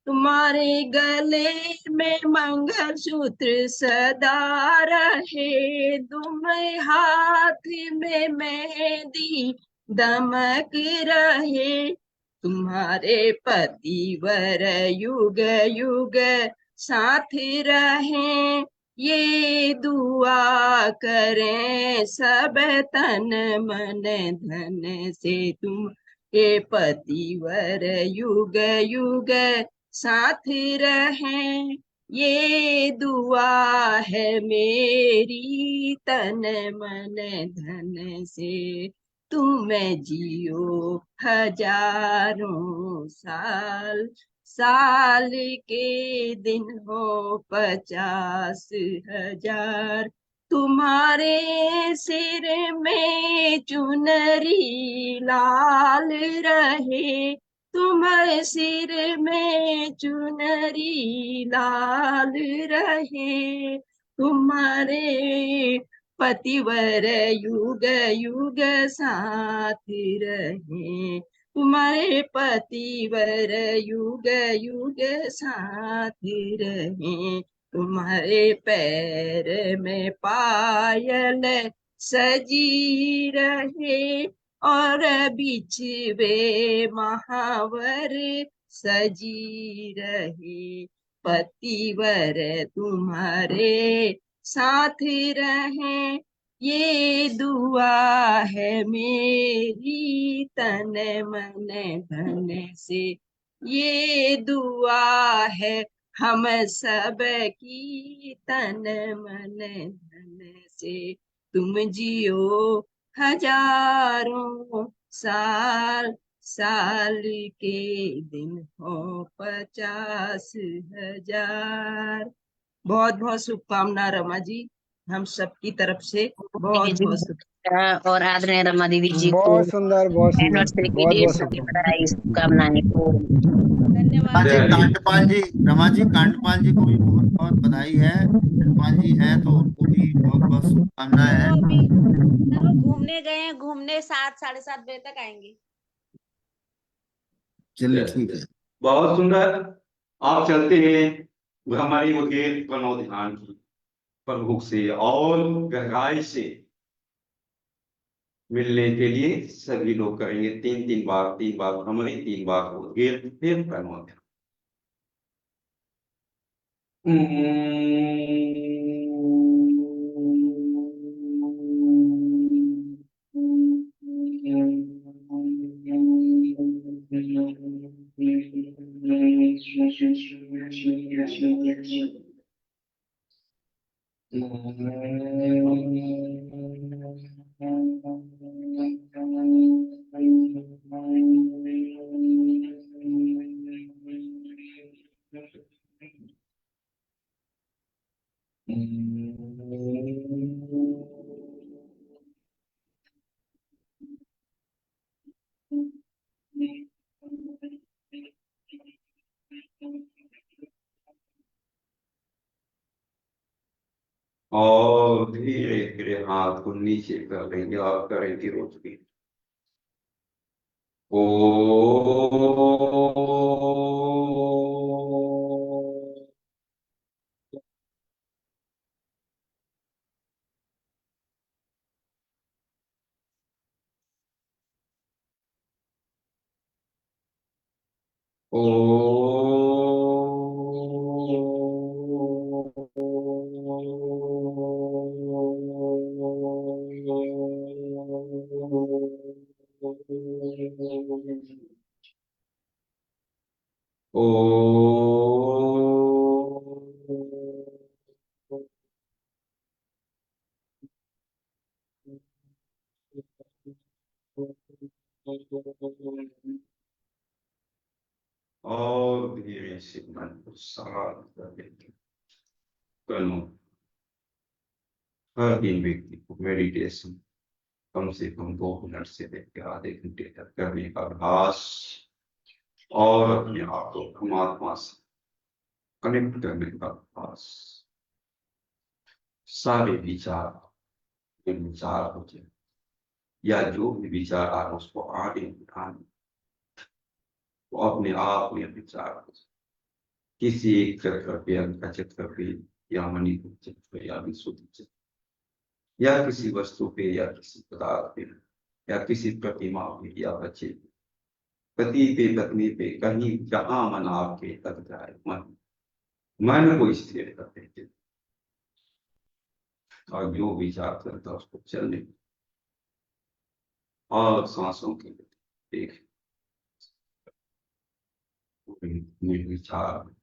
तुम्हारे गले में मंगलसूत्र सदा रहे, तुम्हारे हाथ में मेहंदी दमक रहे, तुम्हारे पतिवर युग युग साथ रहें, ये दुआ करें सब तन मन धन से, तुम ये पतिवर युग युग साथ रहें, ये दुआ है मेरी तन मन धन से, तुम्हें जियो हजारों साल, साल के दिन हो 50,000, तुम्हारे सिर में चुनरी लाल रहे, तुम्हारे सिर में चुनरी लाल रहे, तुम्हारे पतिवर युग युग साथ रहे, तुम्हारे पतिवर युग युग साथ रहे, तुम्हारे पैर में पायल सजी रहे, और बिछवे महावर सजी रहे, पतिवर तुम्हारे साथ रहे, ये दुआ है मेरी तन मन धन से, ये दुआ है हम सब की तन मन धन से, तुम जियो हजारों साल, साल के दिन हो 50,000। बहुत बहुत शुभकामना रमा जी, हम सबकी तरफ से बहुत बहुत शुभ। और आदरणीय रमा दीदी जी को बहुत सुंदर, बहुत सुंदर, एनिवर्सरी की बहुत ढेर बहुत सारी शुभकामनाएं। बधाई, शुभकामनाएं। तो धन्यवाद जी चलिए। कांटपाल जी, रमा जी कांटपाल जी को भी बहुत बहुत बधाई है। कांटपाल जी हैं तो उनको भी बहुत बहुत शुभकामनाएं सर, वो हैं। अभी सर वो घूमने गए हैं, घूमने 7 साढ़े 7 बजे तक आएंगे। चलिए ठीक है। बहुत सुंदर। आप चलते हैं हमारी वकील प्रणव ध्यान की प्रमुख से और गहराई से मिलने के लिए सभी लोग करेंगे 3 बार, 3 बार हमारी 3 बार वकील फिर प्रणव ध्यान। और धीरे धीरे हाथ को नीचे कर लेंगे और करेंगे रोशनी। ओ और धीरे से मन को शांत कर देंगे। करो हर दिन व्यक्ति को मेडिटेशन कम से कम 2 मिनट से लेकर आधे घंटे तक करने का अभ्यास और अपने आप को परमात्मा से कनेक्ट करने का अभ्यास। सारे विचार हो जाए या जो भी विचार आ रहा है उसको आगे उठाने, वो अपने आप में विचार हो जाए। किसी एक चक्र पे अंक का चक्र पे या मणिपुर चक्र या विशुद्ध चक्र या किसी वस्तु पे या किसी पदार्थ पे या किसी प्रतिमा पे या बच्चे पे, पति पे पत्नी पे, कहीं जहां मन आपके लग जाए मन को स्थिर कर देते और जो विचार करता है उसको चलने दो। और सांसों के देख निर्विचार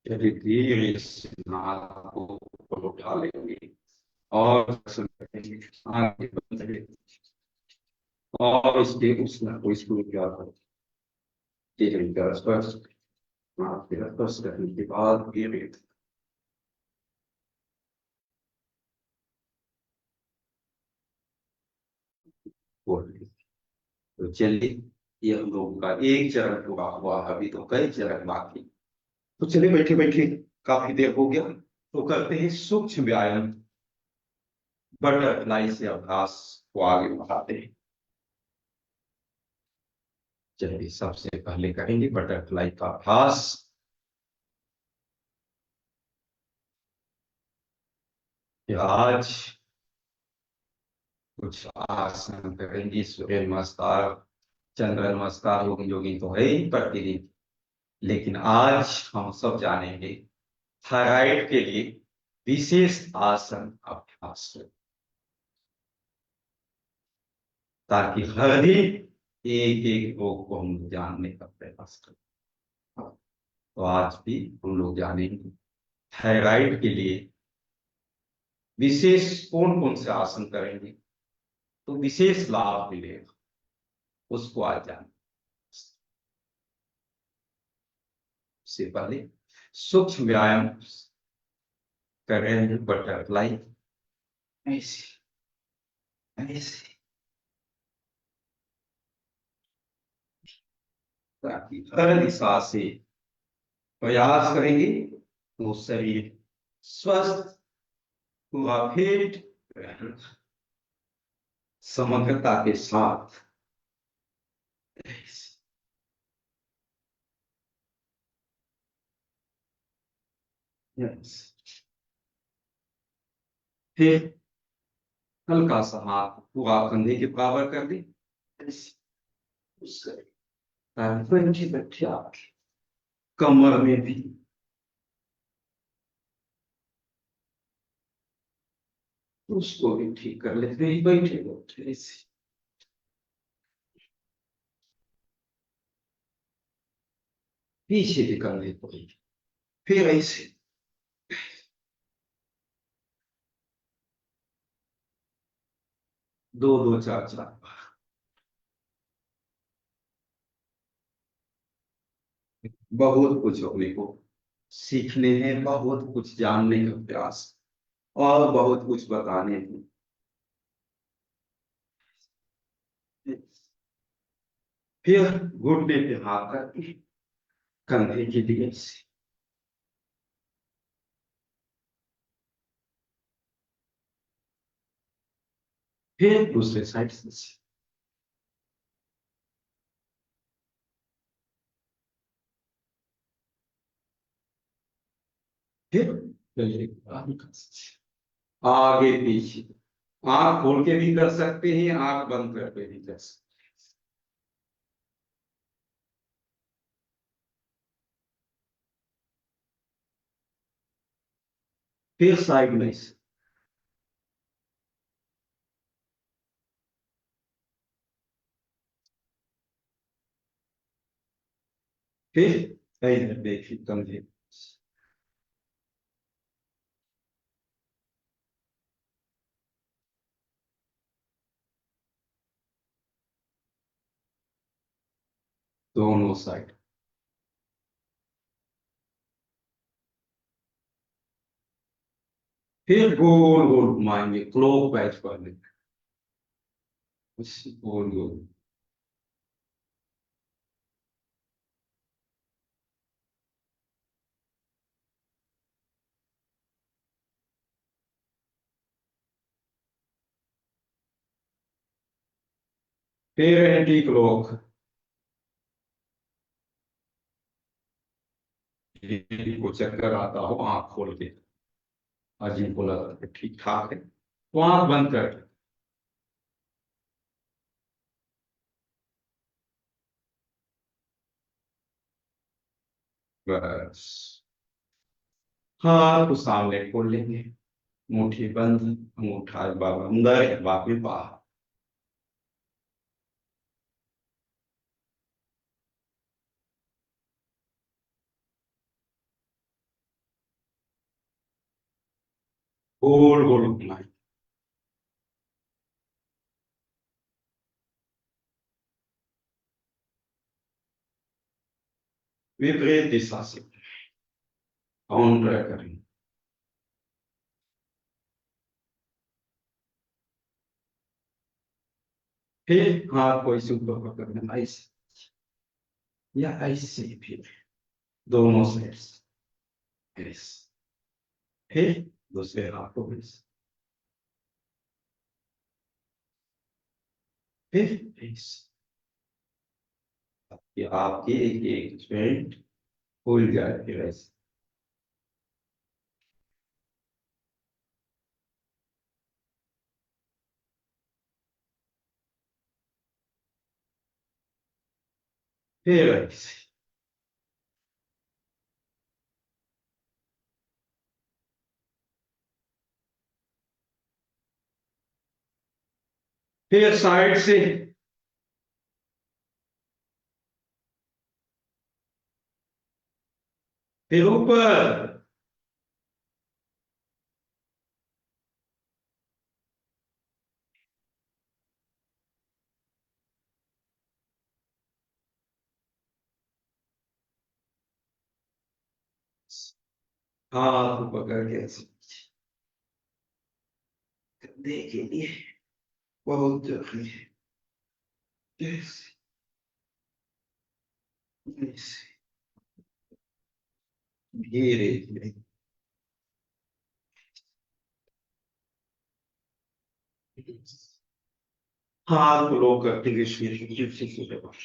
चलिए धीरे से नाक को ऊपर उठा लेंगे और करेंगे, आंखें बंद करेंगे और उसके उस इसको क्या करें, स्पर्श नाक के स्पर्श करने के बाद धीरे बोलिए। तो चलिए ये हम लोगों का एक चरण पूरा हुआ, अभी तो कई चरण बाकी। तो चलिए बैठे बैठे काफी देर हो गया, तो करते हैं सूक्ष्म व्यायाम, बटरफ्लाई से अभ्यास को आगे बढ़ाते हैं। चलिए सबसे पहले करेंगे बटरफ्लाई का अभ्यास। आज कुछ आसन करेंगे, सूर्य नमस्कार, चंद्र नमस्कार, योग योगी तो है ही प्रतिदिन, लेकिन आज हम सब जानेंगे थायराइड के लिए विशेष आसन अभ्यास, ताकि हर दिन एक एक रोग को हम जानने का प्रयास करें। तो आज भी हम लोग जानेंगे थायराइड के लिए विशेष कौन कौन से आसन करेंगे तो विशेष लाभ मिलेगा, उसको आज जान। से पहले सूक्ष्म व्यायाम कर रहे हैं, बटरफ्लाई ऐसे ऐसे, ताकि हर दिशा से प्रयास करेंगे तो शरीर स्वस्थ पूरा फिट समग्रता के साथ। फिर हल्का सा हाथ पूरा कंधे के बराबर कर दे, बैठे बैठे आप कमर में भी उसको भी ठीक कर लेते हैं, बैठे बैठे ऐसे। पीछे भी कंधे को, फिर ऐसे दो दो चार चार बार। बहुत कुछ अपने को सीखने में, बहुत कुछ जानने का प्रयास और बहुत कुछ बताने में। फिर घुटने पे हाथ करके कंधे के लिए से, फिर दूसरे साइड से, फिर आगे पीछे, आंख खोल के भी कर सकते हैं, आंख बंद करके भी कर सकते हैं। फिर साइड में से, फिर इधर देखिए कंधे, दोनों साइड। फिर गोल गोल घुमाएंगे, क्लॉक वाइज करने, गोल गोल। फिर एंटी क्लॉक, जिनको चक्कर आता हो आंख खोल के, और जिनको लगा कि ठीक ठाक है तो आंख बंद कर, बस हाथ को सामने खोल लेंगे, मुट्ठी बंद, अंगूठा बाबा अंदर, बाकी बाहर। गोल गोल घुमाएं। विपरीत दिशा से काउंटर करें। फिर हाथ को इसे ऊपर पकड़ना, ऐसे या ऐसे, फिर दोनों साइड ऐसे, फिर दूसरे हाथ को ऐसे, फिर ऐसे। ये आपके एक स्प्रिंट खुल जाए फिर ऐसे। फिर ऐसे। फिर साइड से फिर ऊपर, हाथ पकड़ के ऐसे कंधे के लिए बहुत जरूरी है। ऐसे ऐसे धीरे धीरे हाथ को लो करते हुए से दबाएं।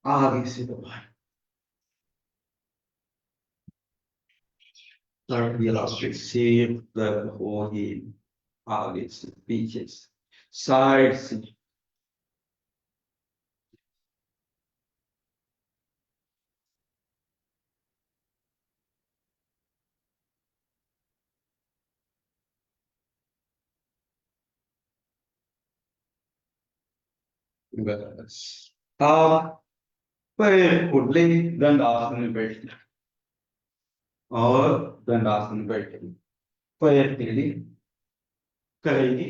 आगे से दबाएं। शेप दर्द होगी, आगे से पीछे से साइड से। बस आप पैर खुले दंडासन में बैठना, और दंडासन में बैठेंगे, पैर टेढ़े करेंगे,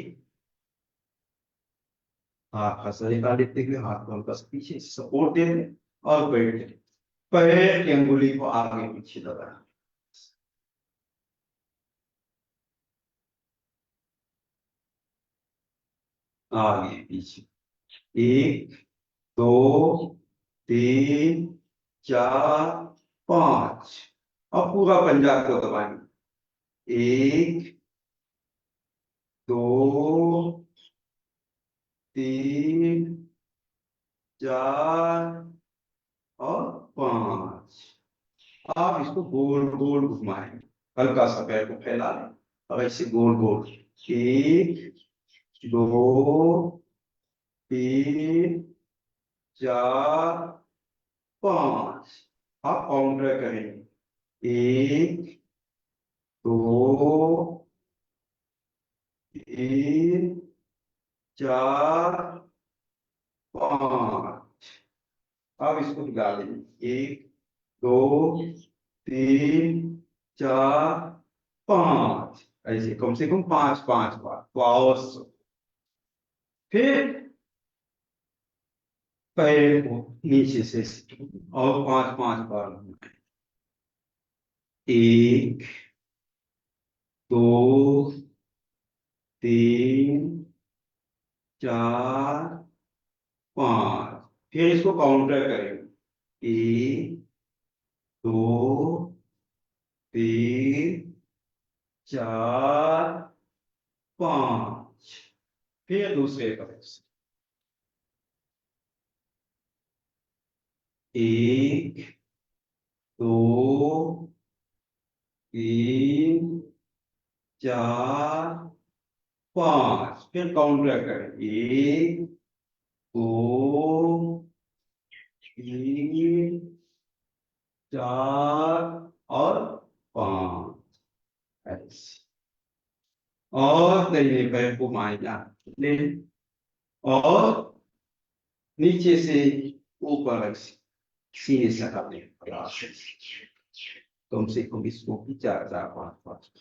हाथ का सहारा लेते हुए हाथ को बस पीछे सपोर्ट दे दें और बैठ जाए। पैर की अंगुली को आगे पीछे दबाना, आगे पीछे, 1 2 3 4 5। अब पूरा पंजा को दबाएंगे, 1 2 3 4 और 5। आप इसको गोल गोल घुमाएं, हल्का सा पैर को फैला लें, अब ऐसे गोल गोल, 1 2 3 4 5। आप काउंटर करेंगे, 1 2 3 4 5। अब इसको निकाल लेंगे, 1 2 3 4 5, ऐसे कम से कम 5 बार वापस। फिर पैर को नीचे से और 5 बार, 1 2 3 4 5। फिर इसको काउंटर करेंगे, 1 2 3 4 5। फिर दूसरे पैर से, 1 2 3 4 5। फिर काउंटर करें, 1 2 3 4 और 5, ऐसे। और दाहिने पैर को माइना ले, और नीचे से ऊपर ऐसे सीने से हटाने का प्रयास करें। कम से कम इसको भी 4 5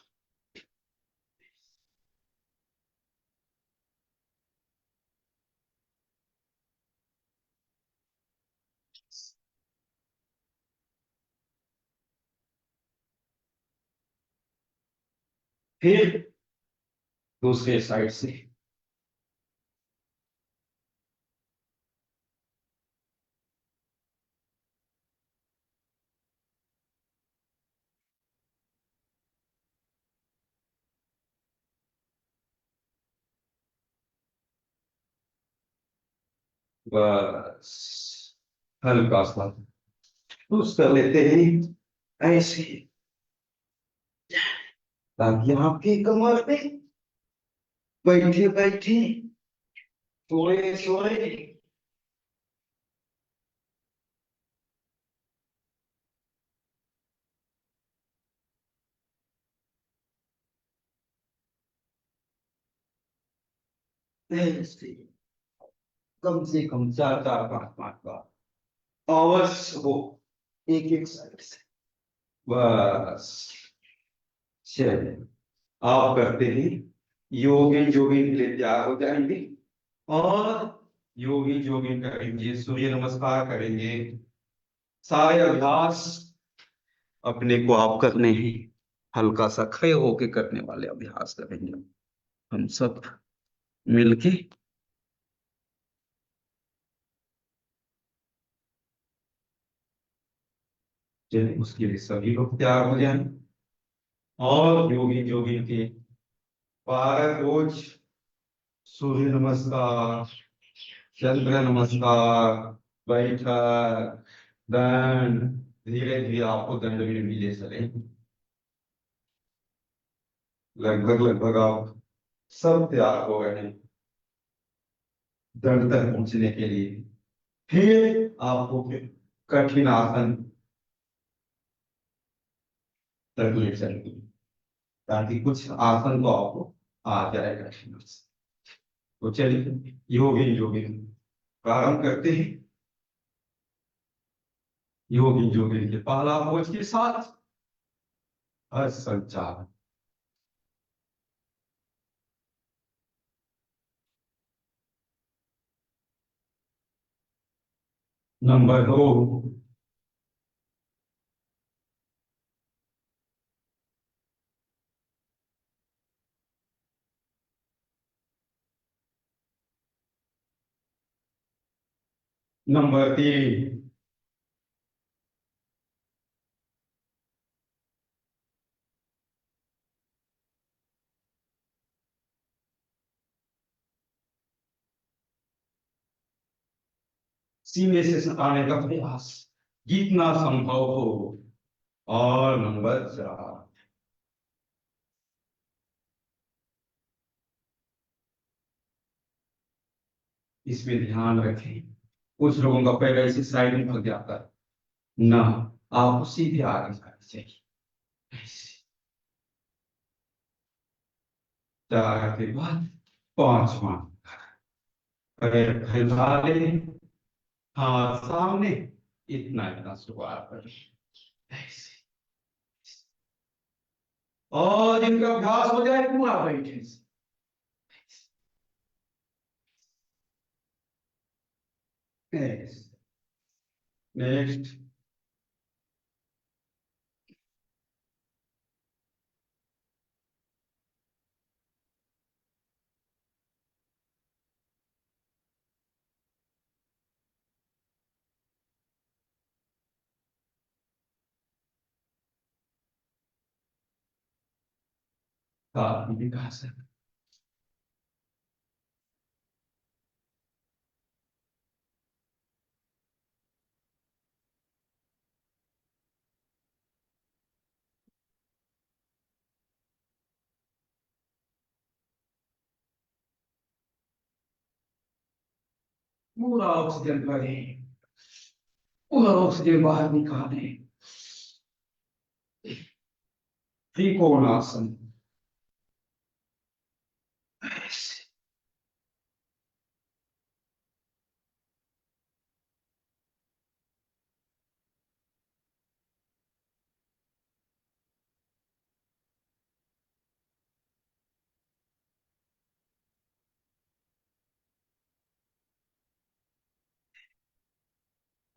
फिर दूसरे साइड से बस हल्का सा पुश कर लेते हैं ऐसे, ताकि आपकी कमर पे बैठे बैठे सोए सोए ऐसे कम से कम 4 5 बार अवश्य हो, एक एक साइड से। बस चलिए, आप करते ही योगिन जोगिन के लिए तैयार हो जाएंगे और योगिन जोगिन करेंगे, सूर्य नमस्कार करेंगे। सारे अभ्यास अपने को आप करने ही हल्का सा खड़े होके करने वाले अभ्यास करेंगे हम सब मिलके। चलिए, उसके लिए सभी लोग तैयार हो जाएं और योगी जोगी के 12 रोज सूर्य नमस्कार, चंद्र नमस्कार, बैठक, दंड, धीरे धीरे आपको दंड भी मिले चले। लगभग लगभग आप सब तैयार हो गए हैं दंड तक पहुंचने के लिए। फिर आपको कठिन आसन तक ले चलेंगे, ताकि कुछ आसन तो आपको आ जाए कठिन आसन। तो चलिए, योगी योगी प्रारंभ करते हैं। योगी योगी के पहला पोज के साथ हस्त संचार। नंबर 2, नंबर 3, सीने से सटाने का प्रयास जितना संभव हो। और नंबर 4, इसमें ध्यान रखें, कुछ लोगों का पैर ऐसे साइड में भग जाता है ना, आप सीधे आगे जाना चाहिए ऐसे। 4 के बाद 5वां, पैर फैला ले, हाथ सामने, इतना इतना शुरुआत करें ऐसे। और इनका अभ्यास हो जाए पूरा बैठे से। नेक्स्ट, विकास है। पूरा ऑक्सीजन भरें, पूरा ऑक्सीजन बाहर निकालें। त्रिकोणासन ऐसे।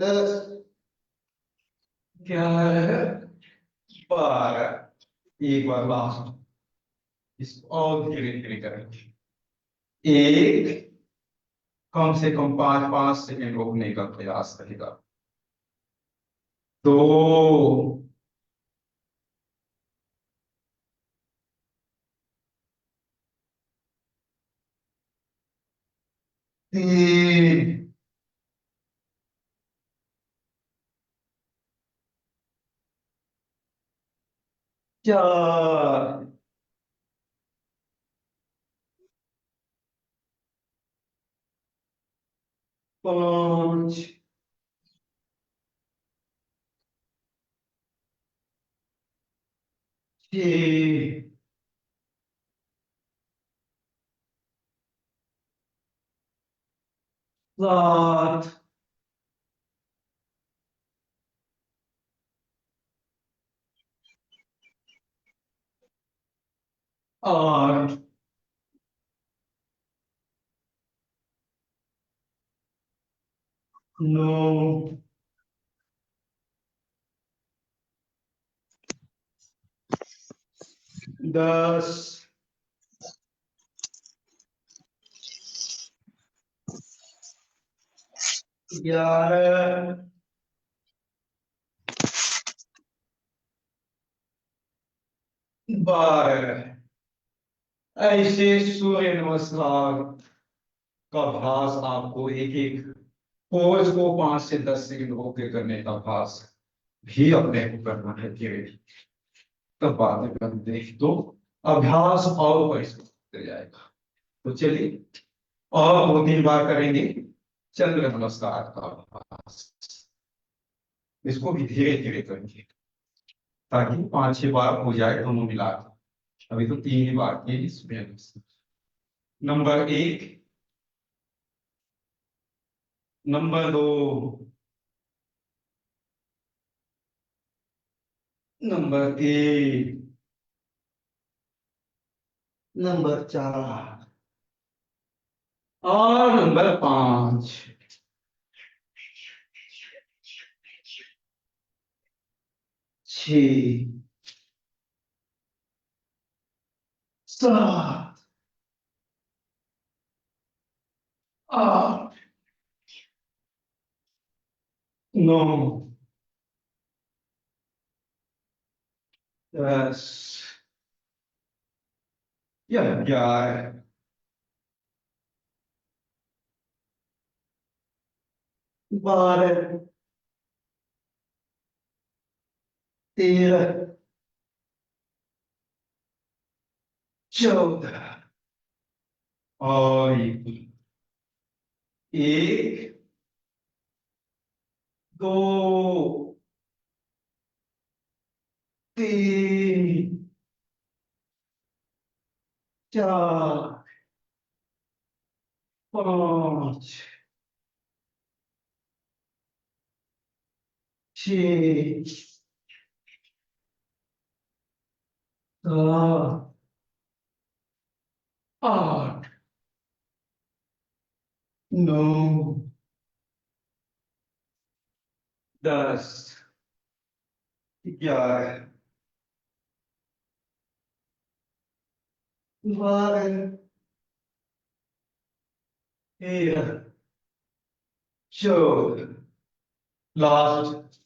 10 11 12 एक बार लास्ट इसको और धीरे धीरे करेंगे एक कम से कम 5 सेकंड रोकने का प्रयास करेगा दो तीन चार पांच छः सात आठ नौ 10 11 12 ऐसे सूर्य नमस्कार का अभ्यास आपको एक एक पोज को 5 से 10 सेकंड होके करने का अभ्यास भी अपने को करना है धीरे तब बाद में करते तो अभ्यास और परिश्रम हो जाएगा तो चलिए और 2-3 बार करेंगे चंद्र नमस्कार का अभ्यास इसको भी धीरे धीरे करेंगे ताकि 5-6 बार हो जाए दोनों मिला के। अभी तो 3 ही बार किए इसमें नंबर 1 नंबर 2 नंबर 3 नंबर 4 और नंबर 5 6 7 8 9 10 11 12 13 14 और एक दो तीन चार पाँच छः सात आठ नौ 10 11 12 13 14 लास्ट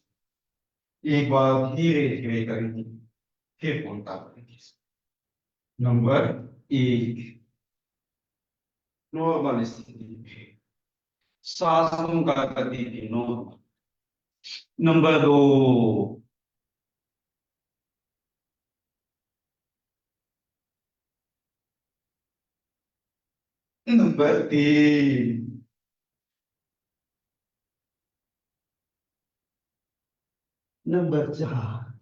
एक बार धीरे धीरे करेंगे फिर उल्टा करेंगे नंबर 1 नॉर्मल स्थिति में सांसों का गति भी normal number 2 number 3 number 4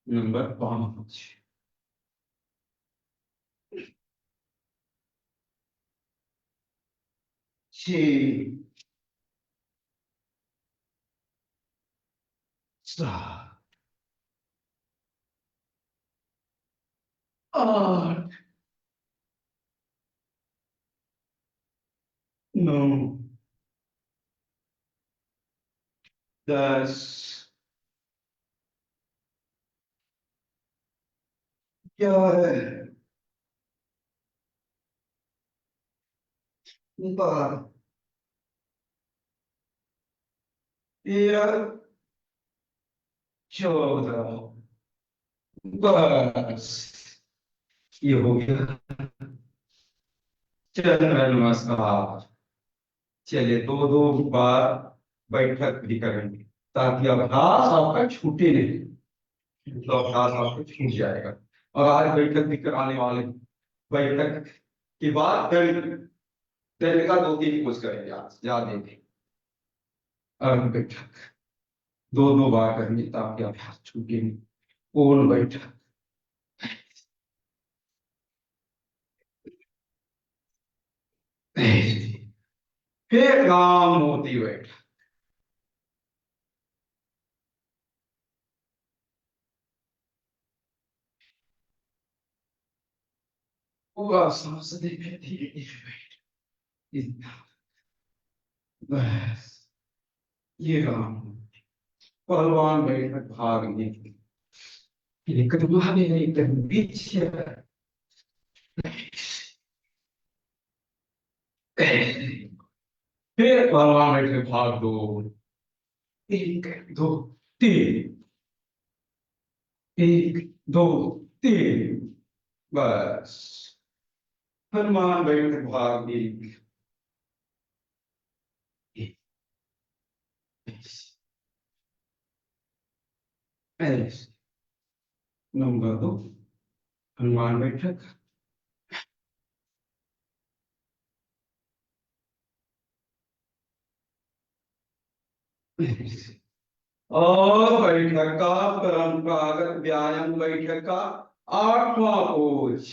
number 5 6 7 8 9 10 11 12 13 14 बस ये हो गया। चलिए नमस्कार। चलिए दो दो बार बैठक भी करेंगे ताकि अभ्यास आपका छूटे नहीं, तो अभ्यास आपको छूट जाएगा। और आज बैठक भी कराने वाले हैं। बैठक के बाद दंड, दंड का 2-3 कोर्स करेंगे आज, याद देंगे। और बैठक दो दो बार करेंगे ताकि अभ्यास छूटे नहीं। पूर्ण बैठक, फिर गांव मोती बैठक, पूरा सांस धीरे धीरे बैठ, इतना बस। ये गांव पहलवान बैठक भाग नहीं, लेकिन तुम्हारे एकदम पीछे फिर पहलवान बैठक भाग 2 1 2 3 1 2 3 बस। हनुमान बैठक भाग 1 ऐसे। नंबर 2 हनुमान बैठक, और बैठक का परंपरागत व्यायाम बैठक का 8वां पोज।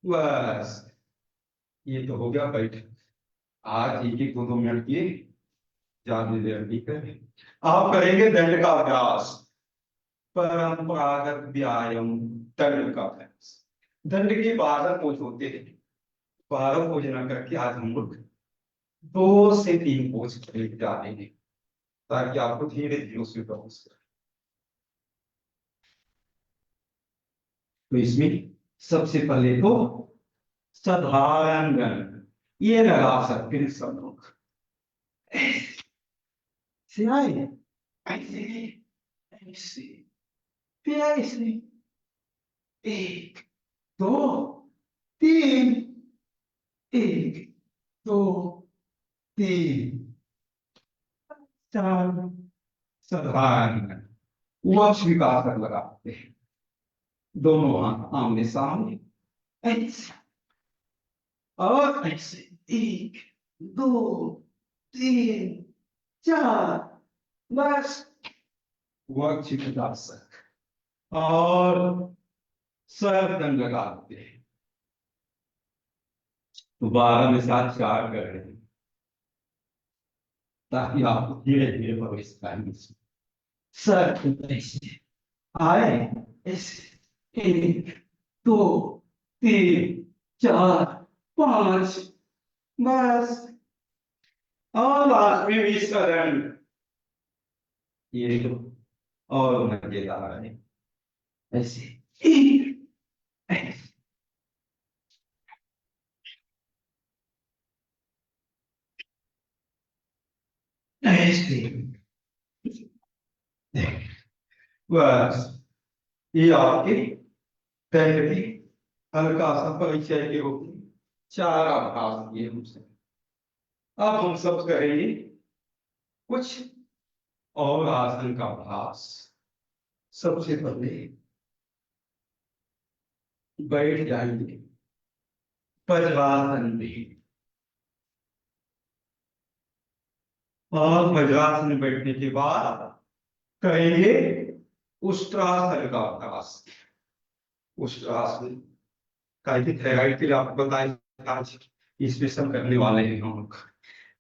बस ये तो हो गया बैठक। आज एक एक 2-2 मिनट की ज्यादा देर नहीं करें। आप करेंगे दंड का अभ्यास, परंपरागत व्यायाम दंड का अभ्यास। दंड के 12 पोज होते हैं, 12 पोज न करके आज हम लोग 2 से 3 पोज करके जा रहे हैं ताकि आपको धीरे धीरे उसमें प्रवेश करें। तो इसमें सबसे पहले तो साधारण दंड ये लगा सकते हैं सब लोग। ऐसे आए, ऐसे ऐसे फिर ऐसे 1 2 3 1 2 3 4 साधारण वक्ष विकास कर लगाते हैं। दोनों हाथ आमने सामने ऐसे और ऐसे 1 2 3 4 बस वक्ष विकास और सर दंड लगाते हैं। 12 में 7 4 कर रहे हैं ताकि आप धीरे धीरे प्रवेश करेंगे। सर ऐसे आए ऐसे 1 2 3 4 5 बस। और लास्ट में 20 का दंड, ये तो और मजेदार है। ऐसे ऐसे ऐसे बस। ये आपके दंड की हल्का सा परिचय के रूप में 4 अभ्यास किए हमसे। अब हम सब करेंगे कुछ और आसन का अभ्यास। सबसे पहले बैठ जाएंगे वज्रासन में, और वज्रासन में बैठने के बाद करेंगे उष्ट्रासन का अभ्यास। उष्ट्रासन का थायराइड के लिए आपको बताएं, आज स्पेशल करने वाले हैं हम लोग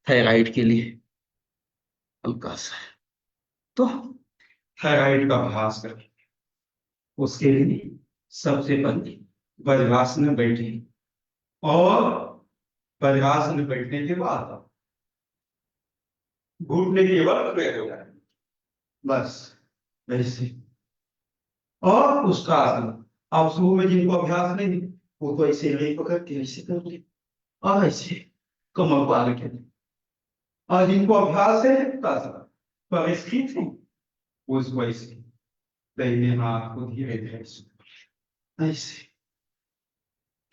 थायराइड के लिए हल्का सा। तो थायराइड का अभ्यास करें। उसके लिए सबसे पहले वज्रासन में बैठे और वज्रासन में बैठने के बाद घुटने के बल खड़े हो जाए, बस ऐसे। और उसका आसन आप शुरू में जिनको अभ्यास नहीं, वो तो ऐसे नहीं पकड़ के ऐसे कर ले और ऐसे कमर को आगे कर ले। और जिनको अभ्यास है पर स्थित है, उसको ऐसे दाहिने हाथ को धीरे धीरे ऐसे,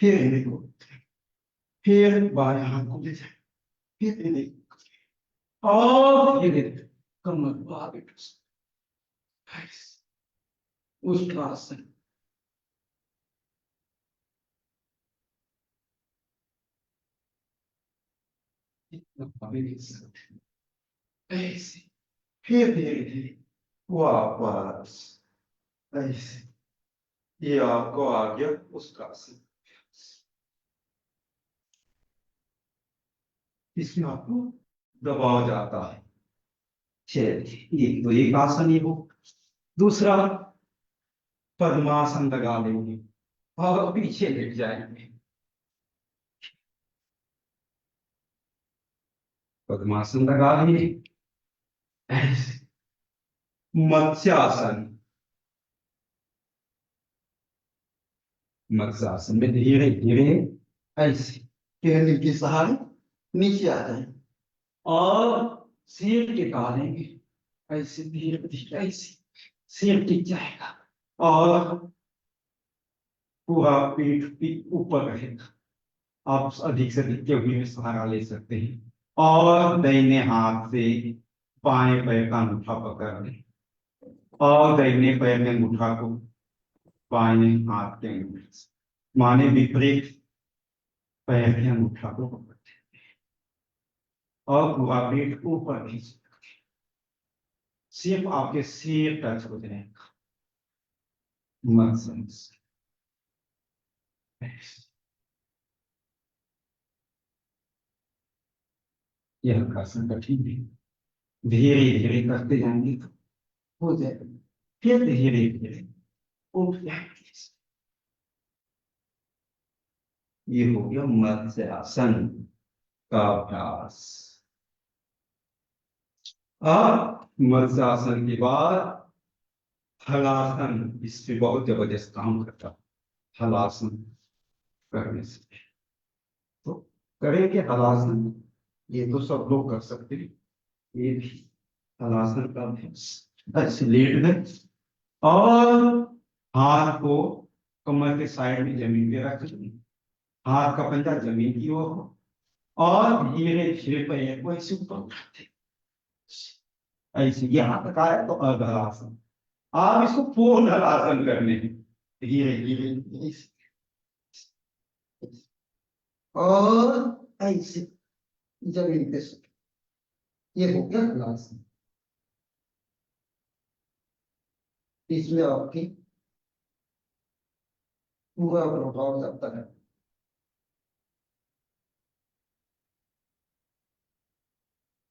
फिर इन्हें को, फिर बाएं हाथ को ले जाए, फिर इन्हें और धीरे धीरे कमर को आगे उसका आसन। ऐसे फिर धीरे धीरे वापस ऐसे, ये आपको आ गया उसका आसन। इसमें आपको दबाव जाता है। चलिए, तो एक आसन ये हो। दूसरा, पद्मासन लगा लेंगे और पीछे लेट जाएंगे। पद्मासन लगा लेंगे ऐसे। मत्स्यासन, मत्स्यासन में धीरे धीरे ऐसे केंद्र के सहारे नीचे आ जाए और सिर टिका लेंगे ऐसे, धीरे धीरे ऐसे सिर टिक जाएगा और पूरा पीठ ऊपर रहेगा। आप अधिक से अधिक केवल में सहारा ले सकते हैं और दाहिने हाथ से बाएं पैर का अंगूठा पकड़ लें और दाहिने पैर के अंगूठा को बाएं हाथ के अंगूठे से, माने विपरीत पैर के अंगूठा को पकड़ते हैं और पूरा पीठ ऊपर खींच, सिर्फ आपके सिर टच हो जाएगा। यह आसन कठिन है, धीरे धीरे करते जाएंगे तो हो जाएगा। फिर धीरे धीरे उठ जाएंगे। ये हो गया मत्स्यासन का अभ्यास। अब मत्स्यासन के बाद हलासन, इस पे बहुत जबरदस्त काम करता है। हलासन करने से तो करेंगे हलासन, ये तो सब लोग कर सकते हैं। ये भी हलासन का अभ्यास। ऐसे लेट गए और हाथ को कमर के साइड में जमीन पे रख लें, हाथ का पंजा जमीन की ओर हो और धीरे धीरे पैर को ऐसे ऊपर उठाते ऐसे। यहाँ तक आया तो अर्धहलासन। आप इसको पूर्ण हलासन करने हैं, धीरे धीरे और ऐसे जमीन पे। ये हो गया हलासन। इसमें आपकी पूरा प्रभाव जाता है।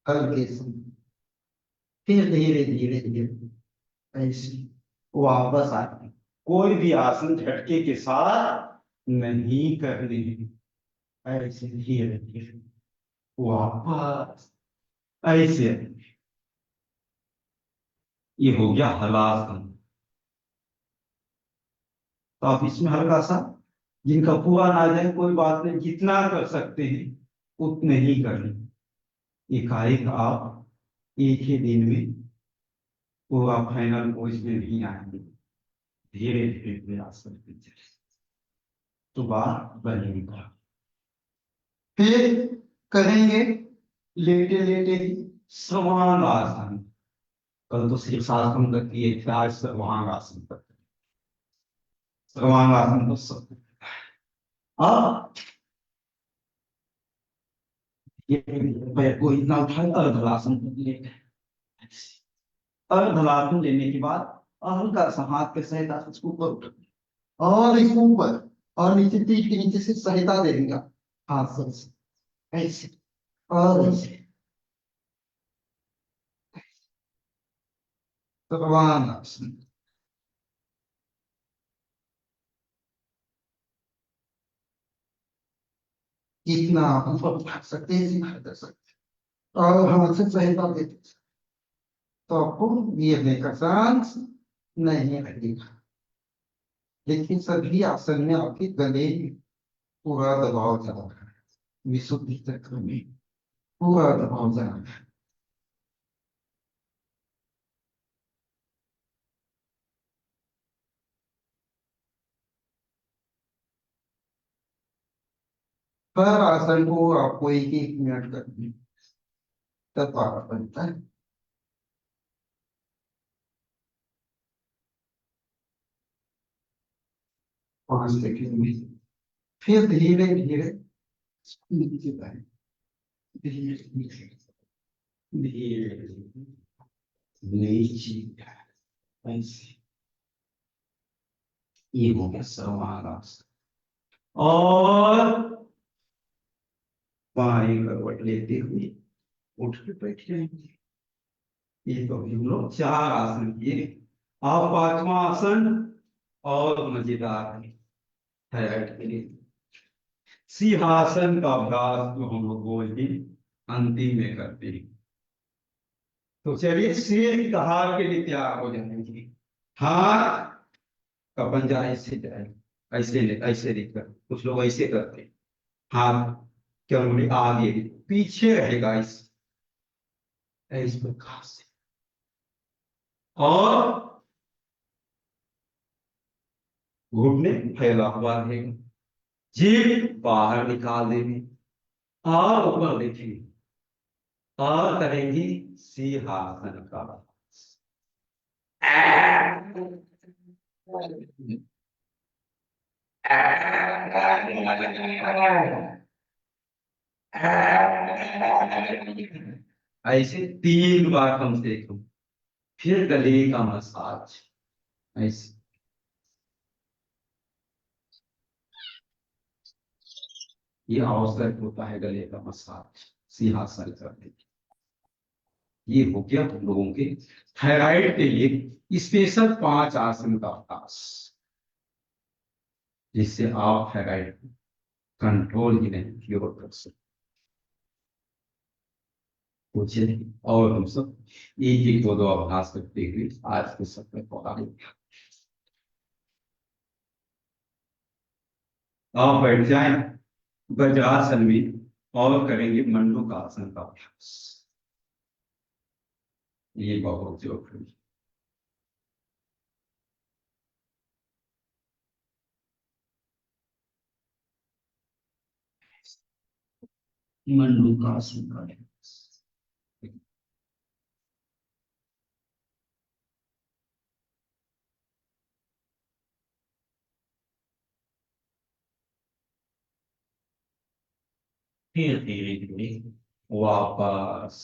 हल्के से फिर धीरे धीरे धीरे ऐसे वापस आते। कोई भी आसन झटके के साथ नहीं करने, ऐसे धीरे धीरे वापस ऐसे। ये हो गया हलासन। तो आप इसमें हल्का सा, जिनका पूरा ना जाए कोई बात नहीं, जितना कर सकते हैं उतने ही करें। एकाएक आप एक ही दिन में पूरा फाइनल पोज में नहीं आएंगे, धीरे धीरे प्रयास करते चले तो बात बनेगा। फिर करेंगे लेटे लेटे सर्वांगासन। कल तो सिर्फ आसन तक किए थे, आज सर्वांगासन तक। सर्वांगासन तो सब अब ये पैर को इतना उठाए अर्धलासन लेते। अर्धलासन लेने के बाद हल्का सा हाथ के सहायता से इसको ऊपर उठा और इसको ऊपर और नीचे, पीठ के नीचे से सहायता देगा हाथ से ऐसे और ऐसे। सर्वांगासन। इतना ऊपर उठा सकते हैं, इतना कर सकते हैं। और हम से सहायता देते हैं। तो आपको गिरने का चांस नहीं लगेगा। लेकिन सभी आसन में आपके गले में पूरा दबाव चला रहा है, विशुद्धि चक्र में पूरा दबाव चला रहा है। हर आसन को आपको एक एक मिनट करनी, तब पारा बनता है। पांच सेकंड में फिर धीरे धीरे नीचे जाए, धीरे धीरे धीरे नीचे जाए। ऐसे ये हो गया सर्वांगासन। और बाएं करवट लेते हुए उठ के बैठ जाएंगे। ये तो हम लोग 4 आसन किए। अब 5वां आसन और मजेदार है थायराइड के लिए। सिंहासन का अभ्यास जो हम लोग बोलते अंतिम में करते हैं। तो चलिए शेर की कहार के लिए तैयार हो जाएंगे। हाथ का पंजा ऐसे जाए, ऐसे ऐसे लेकर, कुछ लोग ऐसे करते हैं। हाथ क्या उंगली आगे पीछे रहेगा इस प्रकार से। और घुटने फैला हुआ रहेगा, जीभ बाहर निकाल देंगे और ऊपर देखेंगे और करेंगे सिंहासन का ऐसे 3 बार कम से कम। फिर गले का मसाज ऐसे। ये आवश्यक होता है गले का मसाज सिंहासन करने के। ये हो गया हम लोगों के थायराइड के लिए स्पेशल 5 आसन का अभ्यास, जिससे आप थायराइड कंट्रोल ही नहीं क्योर कर सकते। और हम सब एक एक दो अभ्यास करते हुए आज के सत्र को आगे। आप बैठ जाएं वज्रासन में और करेंगे मंडूकासन का अभ्यास। ये बहुत जरूरी। मंडूकासन का अभ्यास। फिर धीरे धीरे वापस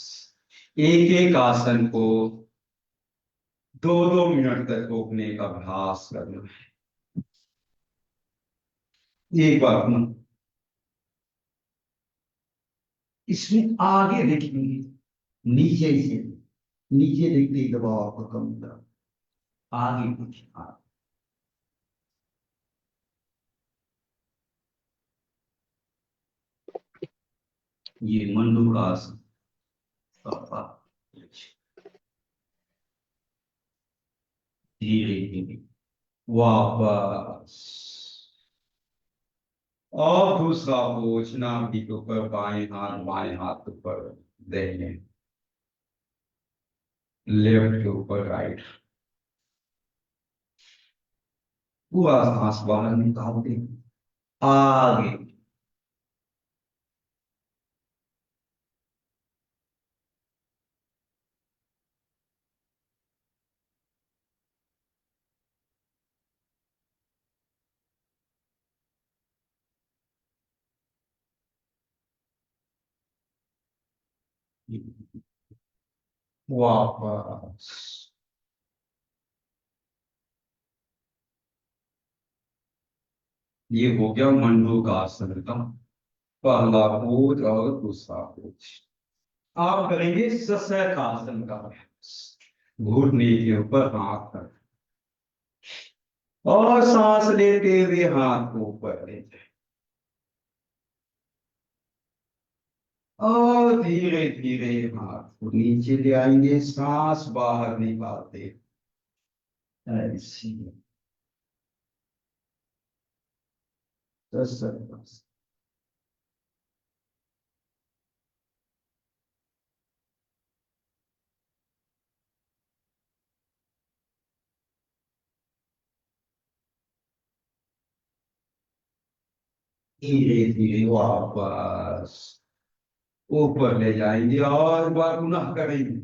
एक एक आसन को 2-2 मिनट तक रोकने का अभ्यास करना है। एक बार इसमें आगे देखेंगे, नीचे से नीचे देखते दबाव आपको कम कर, आगे कुछ ये मंडूकासन। धीरे धीरे वापस और दूसरा बोझ नाभि के ऊपर बाएं हाथ ऊपर देने, लेफ्ट के ऊपर राइट। पूरा सांस बाहर निकालते आगे। वापस ये हो गया मंडूकासन का पहला पोज और दूसरा पोज। आप करेंगे शशकासन का अभ्यास। घुटने के ऊपर हाथ रख और सांस लेते हुए हाथ को ऊपर ले जाए। और धीरे धीरे हाथ को नीचे ले आएंगे, सांस बाहर निकालते ऐसे। बस धीरे धीरे वापस ऊपर ले जाएंगे और बार पुनः करेंगे।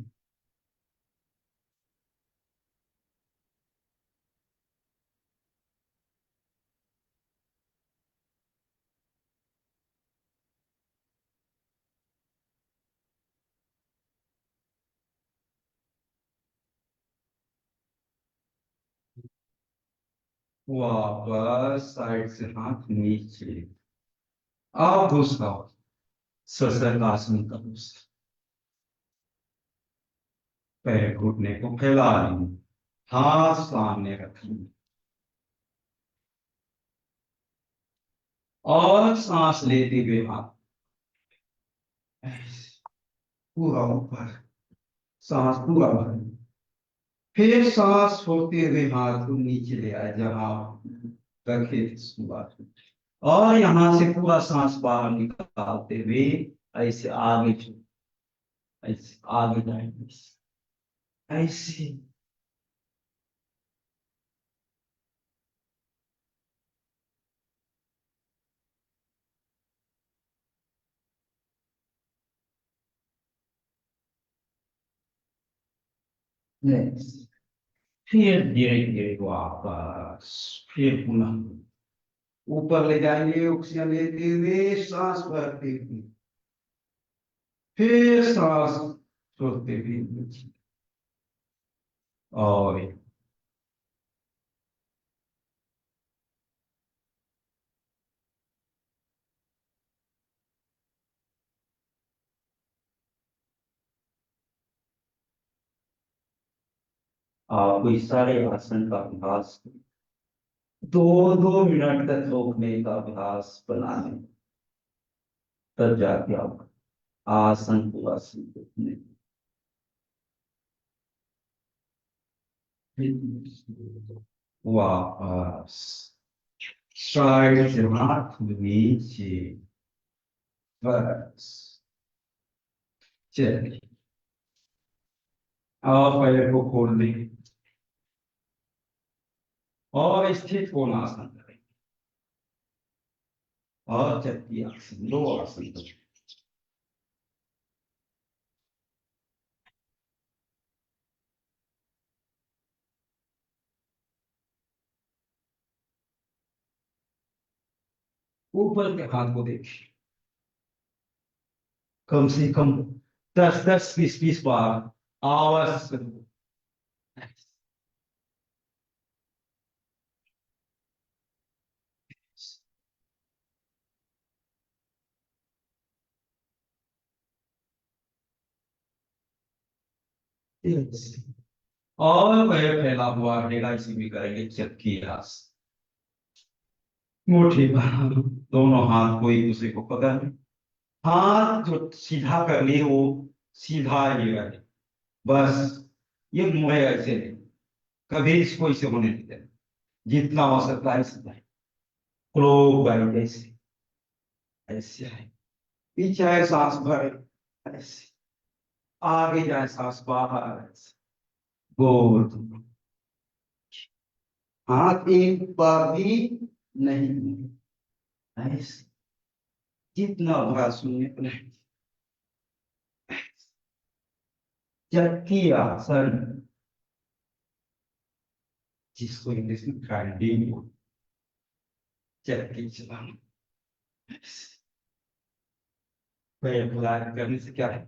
वापस साइड से हाथ नीचे। अब दूसरा सशर्कासन का दूसरा, पैर घुटने को फैला लेंगे, हाथ सामने रखेंगे और सांस लेते हुए हाथ ऐसे पूरा ऊपर, सांस पूरा भरें। फिर सांस छोड़ते हुए हाथ को नीचे ले आए जहां रखे थे शुरुआत में, और यहां से पूरा सांस बाहर निकालते हुए ऐसे आगे ऐसे आगे जाएंगे ऐसे। Next. फिर धीरे धीरे वापस, फिर पुनः ऊपर ले जाएंगे, ऑक्सीजन लेते हुए सांस भरते हुए, फिर सांस छोड़ते हुए नीचे। और आप कोई सारे आसन का अभ्यास 2-2 मिनट तक रोकने का अभ्यास बनाने, तब जाके आप आसन पूरा सीखने। वापस साइड से हाथ नीचे, बस चलिए। और पैर को खोल देंगे और स्थित कोणासन करेंगे और चक्की आसन, 2 आसन करेंगे। ऊपर के हाथ को देखिए, कम से कम 10-10, 20-20 बार आवाज से और पैर फैला हुआ रहेगा, इसी में करेंगे चक्की आसन। मुट्ठी बांध, दोनों हाथ को एक दूसरे को पकड़, हाथ जो सीधा कर लिए वो सीधा ही रहे, बस ये मुंह ऐसे नहीं, कभी इसको इसे होने नहीं देना, जितना हो सकता है सीधा क्लोक वाइज ऐसे ऐसे है, पीछे है सांस भरे ऐसे, आगे जाए सांस बाहर ऐसे, गोल। हाथ एक बार भी नहीं ऐसे, जितना भरा सुनिए नहीं। चक्की आसन, जिसको इंग्लिश में ग्राइंडिंग, चक्की चलाना। पैर फैला करने से क्या है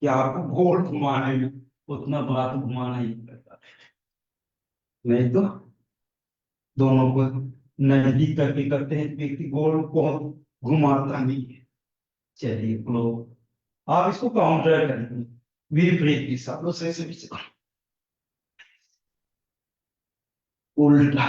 कि आपको गोल घुमाना है, उतना बड़ा तो घुमाना ही पड़ता, नहीं तो दोनों को नजदीक करके करते हैं, व्यक्ति गोल को घुमाता नहीं है। चलिए लोग, आप इसको काउंटर करेंगे विपरीत दिशा, दूसरे से भी चला, उल्टा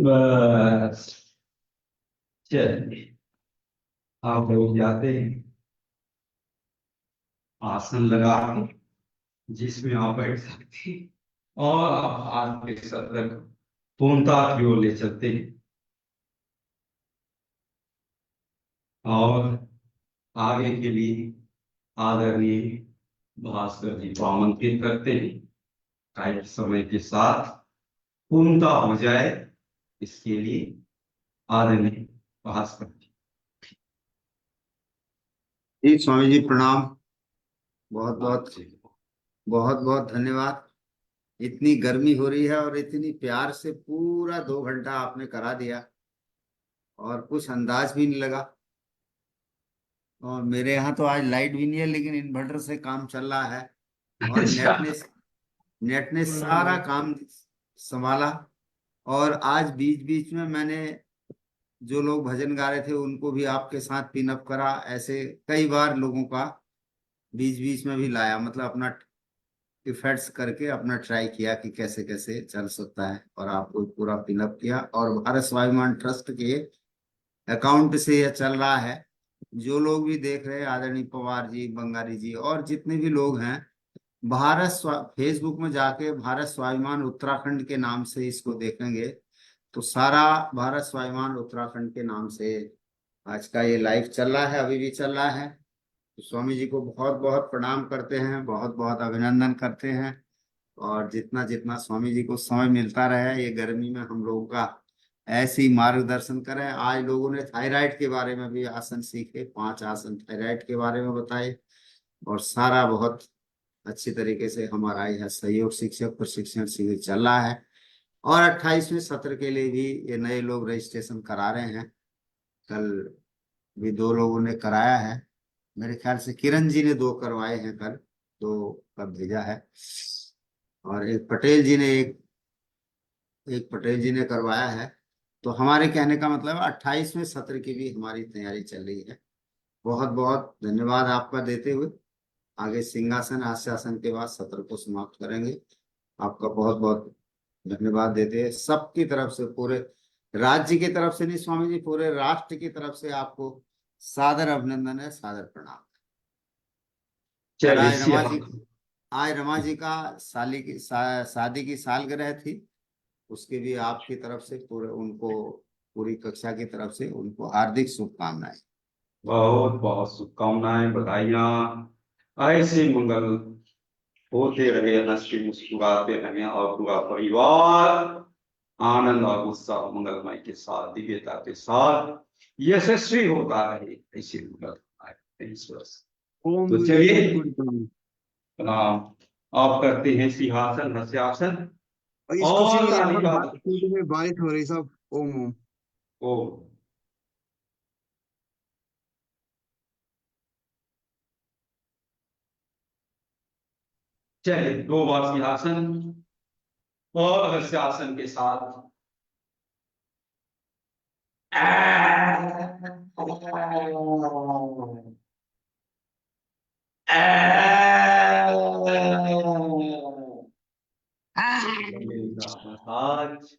बस चलिए, आप लोग जाते हैं आसन लगा के जिसमें आप बैठ सकते हैं, और आप हाथ के सतर्क पूर्णता की ओर ले चलते हैं और आगे के लिए आदरणीय भास्कर जी को आमंत्रित करते हैं। टाइम समय के साथ पूर्णता हो जाए, इसके लिए आदरणीय भास्कर जी। जी स्वामी जी प्रणाम। बहुत बहुत बहुत बहुत धन्यवाद। इतनी गर्मी हो रही है और इतनी प्यार से पूरा 2 घंटा आपने करा दिया और कुछ अंदाज भी नहीं लगा। और मेरे यहाँ तो आज लाइट भी नहीं है, लेकिन इन्वर्टर से काम चल रहा है और नेट ने सारा काम संभाला। और आज बीच बीच में मैंने जो लोग भजन गा रहे थे उनको भी आपके साथ पिन अप करा। ऐसे कई बार लोगों का बीच बीच में भी लाया, मतलब अपना इफर्ट्स करके अपना ट्राई किया कि कैसे कैसे चल सकता है, और आपको पूरा पिन अप किया। और भारत स्वाभिमान ट्रस्ट के अकाउंट से यह चल रहा है। जो लोग भी देख रहे हैं, आदरणीय पवार जी, बंगारी जी और जितने भी लोग हैं, फेसबुक में जाके भारत स्वाभिमान उत्तराखंड के नाम से इसको देखेंगे तो सारा भारत स्वाभिमान उत्तराखंड के नाम से आज का ये लाइव चल रहा है, अभी भी चल रहा है। तो स्वामी जी को बहुत बहुत प्रणाम करते हैं, बहुत बहुत अभिनंदन करते हैं। और जितना जितना स्वामी जी को समय मिलता रहे, ये गर्मी में हम लोगों का ऐसे ही मार्गदर्शन करें। आज लोगों ने थायराइड के बारे में भी आसन सीखे, 5 आसन थायराइड के बारे में बताए, और सारा बहुत अच्छी तरीके से हमारा यह सहयोग शिक्षक प्रशिक्षण शिविर चल रहा है। और 28वें सत्र के लिए भी ये नए लोग रजिस्ट्रेशन करा रहे हैं। कल भी 2 लोगों ने कराया है, मेरे ख्याल से किरण जी ने 2 करवाए हैं, कल 2 का भेजा है। और एक पटेल जी ने करवाया है। तो हमारे कहने का मतलब 28वें सत्र की भी हमारी तैयारी चल रही है। बहुत बहुत धन्यवाद आपका देते हुए आगे सिंहासन हास्यासन के बाद सत्र को समाप्त करेंगे। आपका बहुत बहुत धन्यवाद देते हैं सबकी तरफ से, पूरे राज्य की तरफ से नहीं स्वामी जी, पूरे राष्ट्र की तरफ से आपको सादर अभिनंदन है, सादर प्रणाम। आज रमा जी का शादी की सालगिरह थी, उसके भी आपकी तरफ से पूरी कक्षा की तरफ से उनको हार्दिक शुभकामनाएं। बहुत बहुत शुभकामनाएं, बधाइयां। ऐसे मंगल होते रहे, हंसते मुस्कुराते रहे और पूरा परिवार आनंद और उत्साह मंगलमय के साथ, दिव्यता के साथ यशस्वी होता रहे। ऐसे मंगल ईश्वर। तो चलिए प्रणाम। आप करते हैं सिंहासन हस्यासन और बारिश हो रही सब। ओम ओम। ओ चलिए 2 बार सिंहासन और हस्यासन के साथ मसाज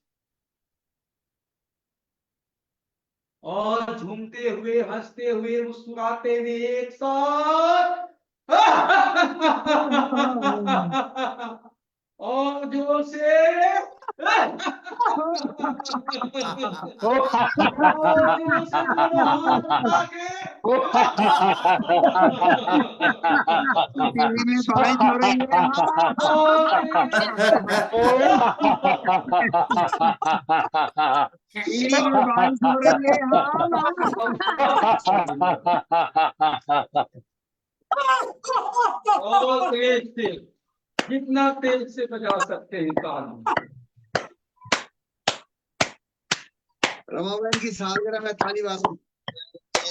और झूमते हुए, हंसते हुए, मुस्कुराते हुए एक साथ और जोर से और जोर से दोनों हाथ उठा के टीवी में बारिश हो रही है। टीवी में बारिश हो रही है। और तेज से, जितना तेज से बजा सकते हैं ताली। रमाबेन की सालगिरह में थाली बाजो।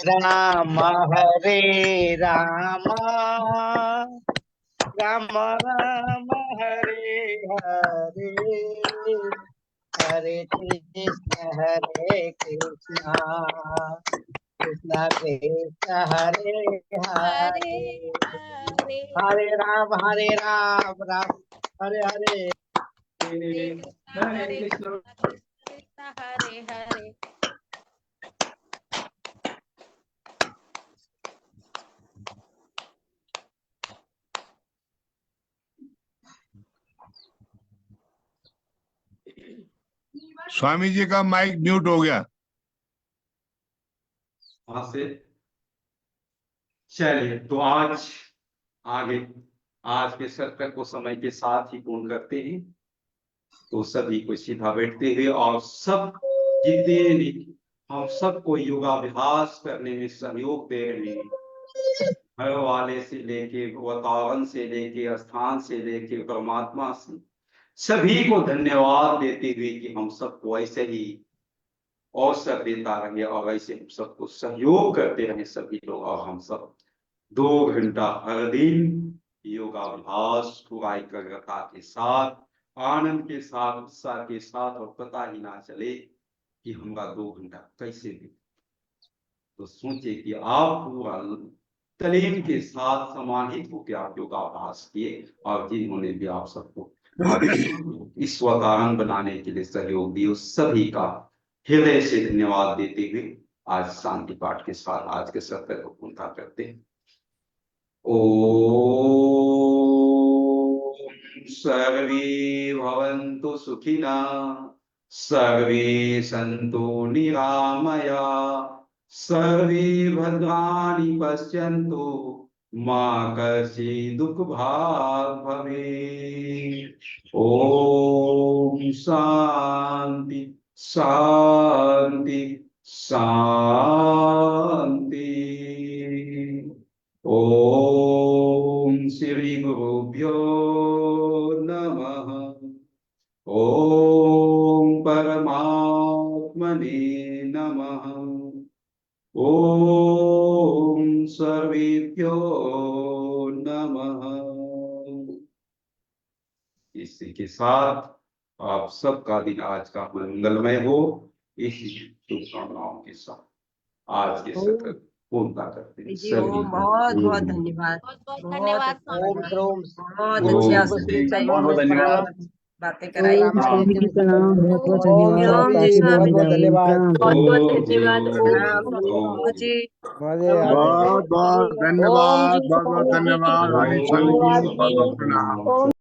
राम हरे राम, राम राम हरे हरे, हरे कृष्ण कृष्ण हरे हरे, हरे राम राम हरे हरे। हरे कृष्ण हरे हरे। स्वामी जी का माइक म्यूट हो गया। वहां से चलिए, तो आज आगे आज के सत्र को समय के साथ ही पूर्ण करते हैं। तो सभी को सीधा बैठते हुए और सब जितने भी हम सबको योगाभ्यास करने में सहयोग दे रहे हैं, घर वाले से लेके वातावरण से लेके स्थान से लेके परमात्मा से, सभी को धन्यवाद देते हुए कि हम सबको ऐसे ही अवसर देता रहे और ऐसे हम सबको सहयोग करते रहे सभी लोग, और हम सब 2 घंटा हर दिन योगाभ्यास पूरा एकाग्रता के साथ, आनंद के साथ, उत्साह के साथ, और पता ही ना चले कि हमारा 2 घंटा कैसे बीते। तो सोचे कि आप पूरा तलीम के साथ समाहित होकर आप योगाभ्यास किए, और जिन्होंने भी आप सबको इस वातावरण बनाने के लिए सहयोग दिया, सभी का हृदय से धन्यवाद देते हुए आज शांति पाठ के साथ आज के सत्र को पूर्णता करते हैं। ओम सर्वे भवन्तु सुखिनः, सर्वे सन्तु निरामया, सर्वे भद्राणि पश्यन्तु, मा कश्चित् दुःखभाग् भवेत्। ओम शांति शांति शांति। ओम श्री गुरुभ्यो नमः। ओम परमात्मने नमः। ओम सर्वेभ्यो नमः। इसी के साथ आप सबका दिन आज का मंगलमय हो, इसी शुभकामनाओं के साथ आज के सत्र पूर्णता करते हैं। जी सभी ओम बहुत बहुत धन्यवाद। बहुत बहुत बहुत धन्यवाद अच्छा स्वामी ओम जी। क्रोम बहुत ओम अच्छा श्री बहुत बहुत धन्यवाद। बातें कराई। ओम स्वामी जी प्रणाम, बहुत बहुत ओम धन्यवाद, स्वामी जी काफी बहुत बहुत ज्ञान मिला। धन्यवाद। प्रणाम। बहुत बहुत ओम धन्यवाद। प्रणाम ओम जी। मजे आ गए। बहुत बहुत धन्यवाद, बहुत बहुत धन्यवाद। हरी स्वामी जी, बहुत बहुत प्रणाम। ओम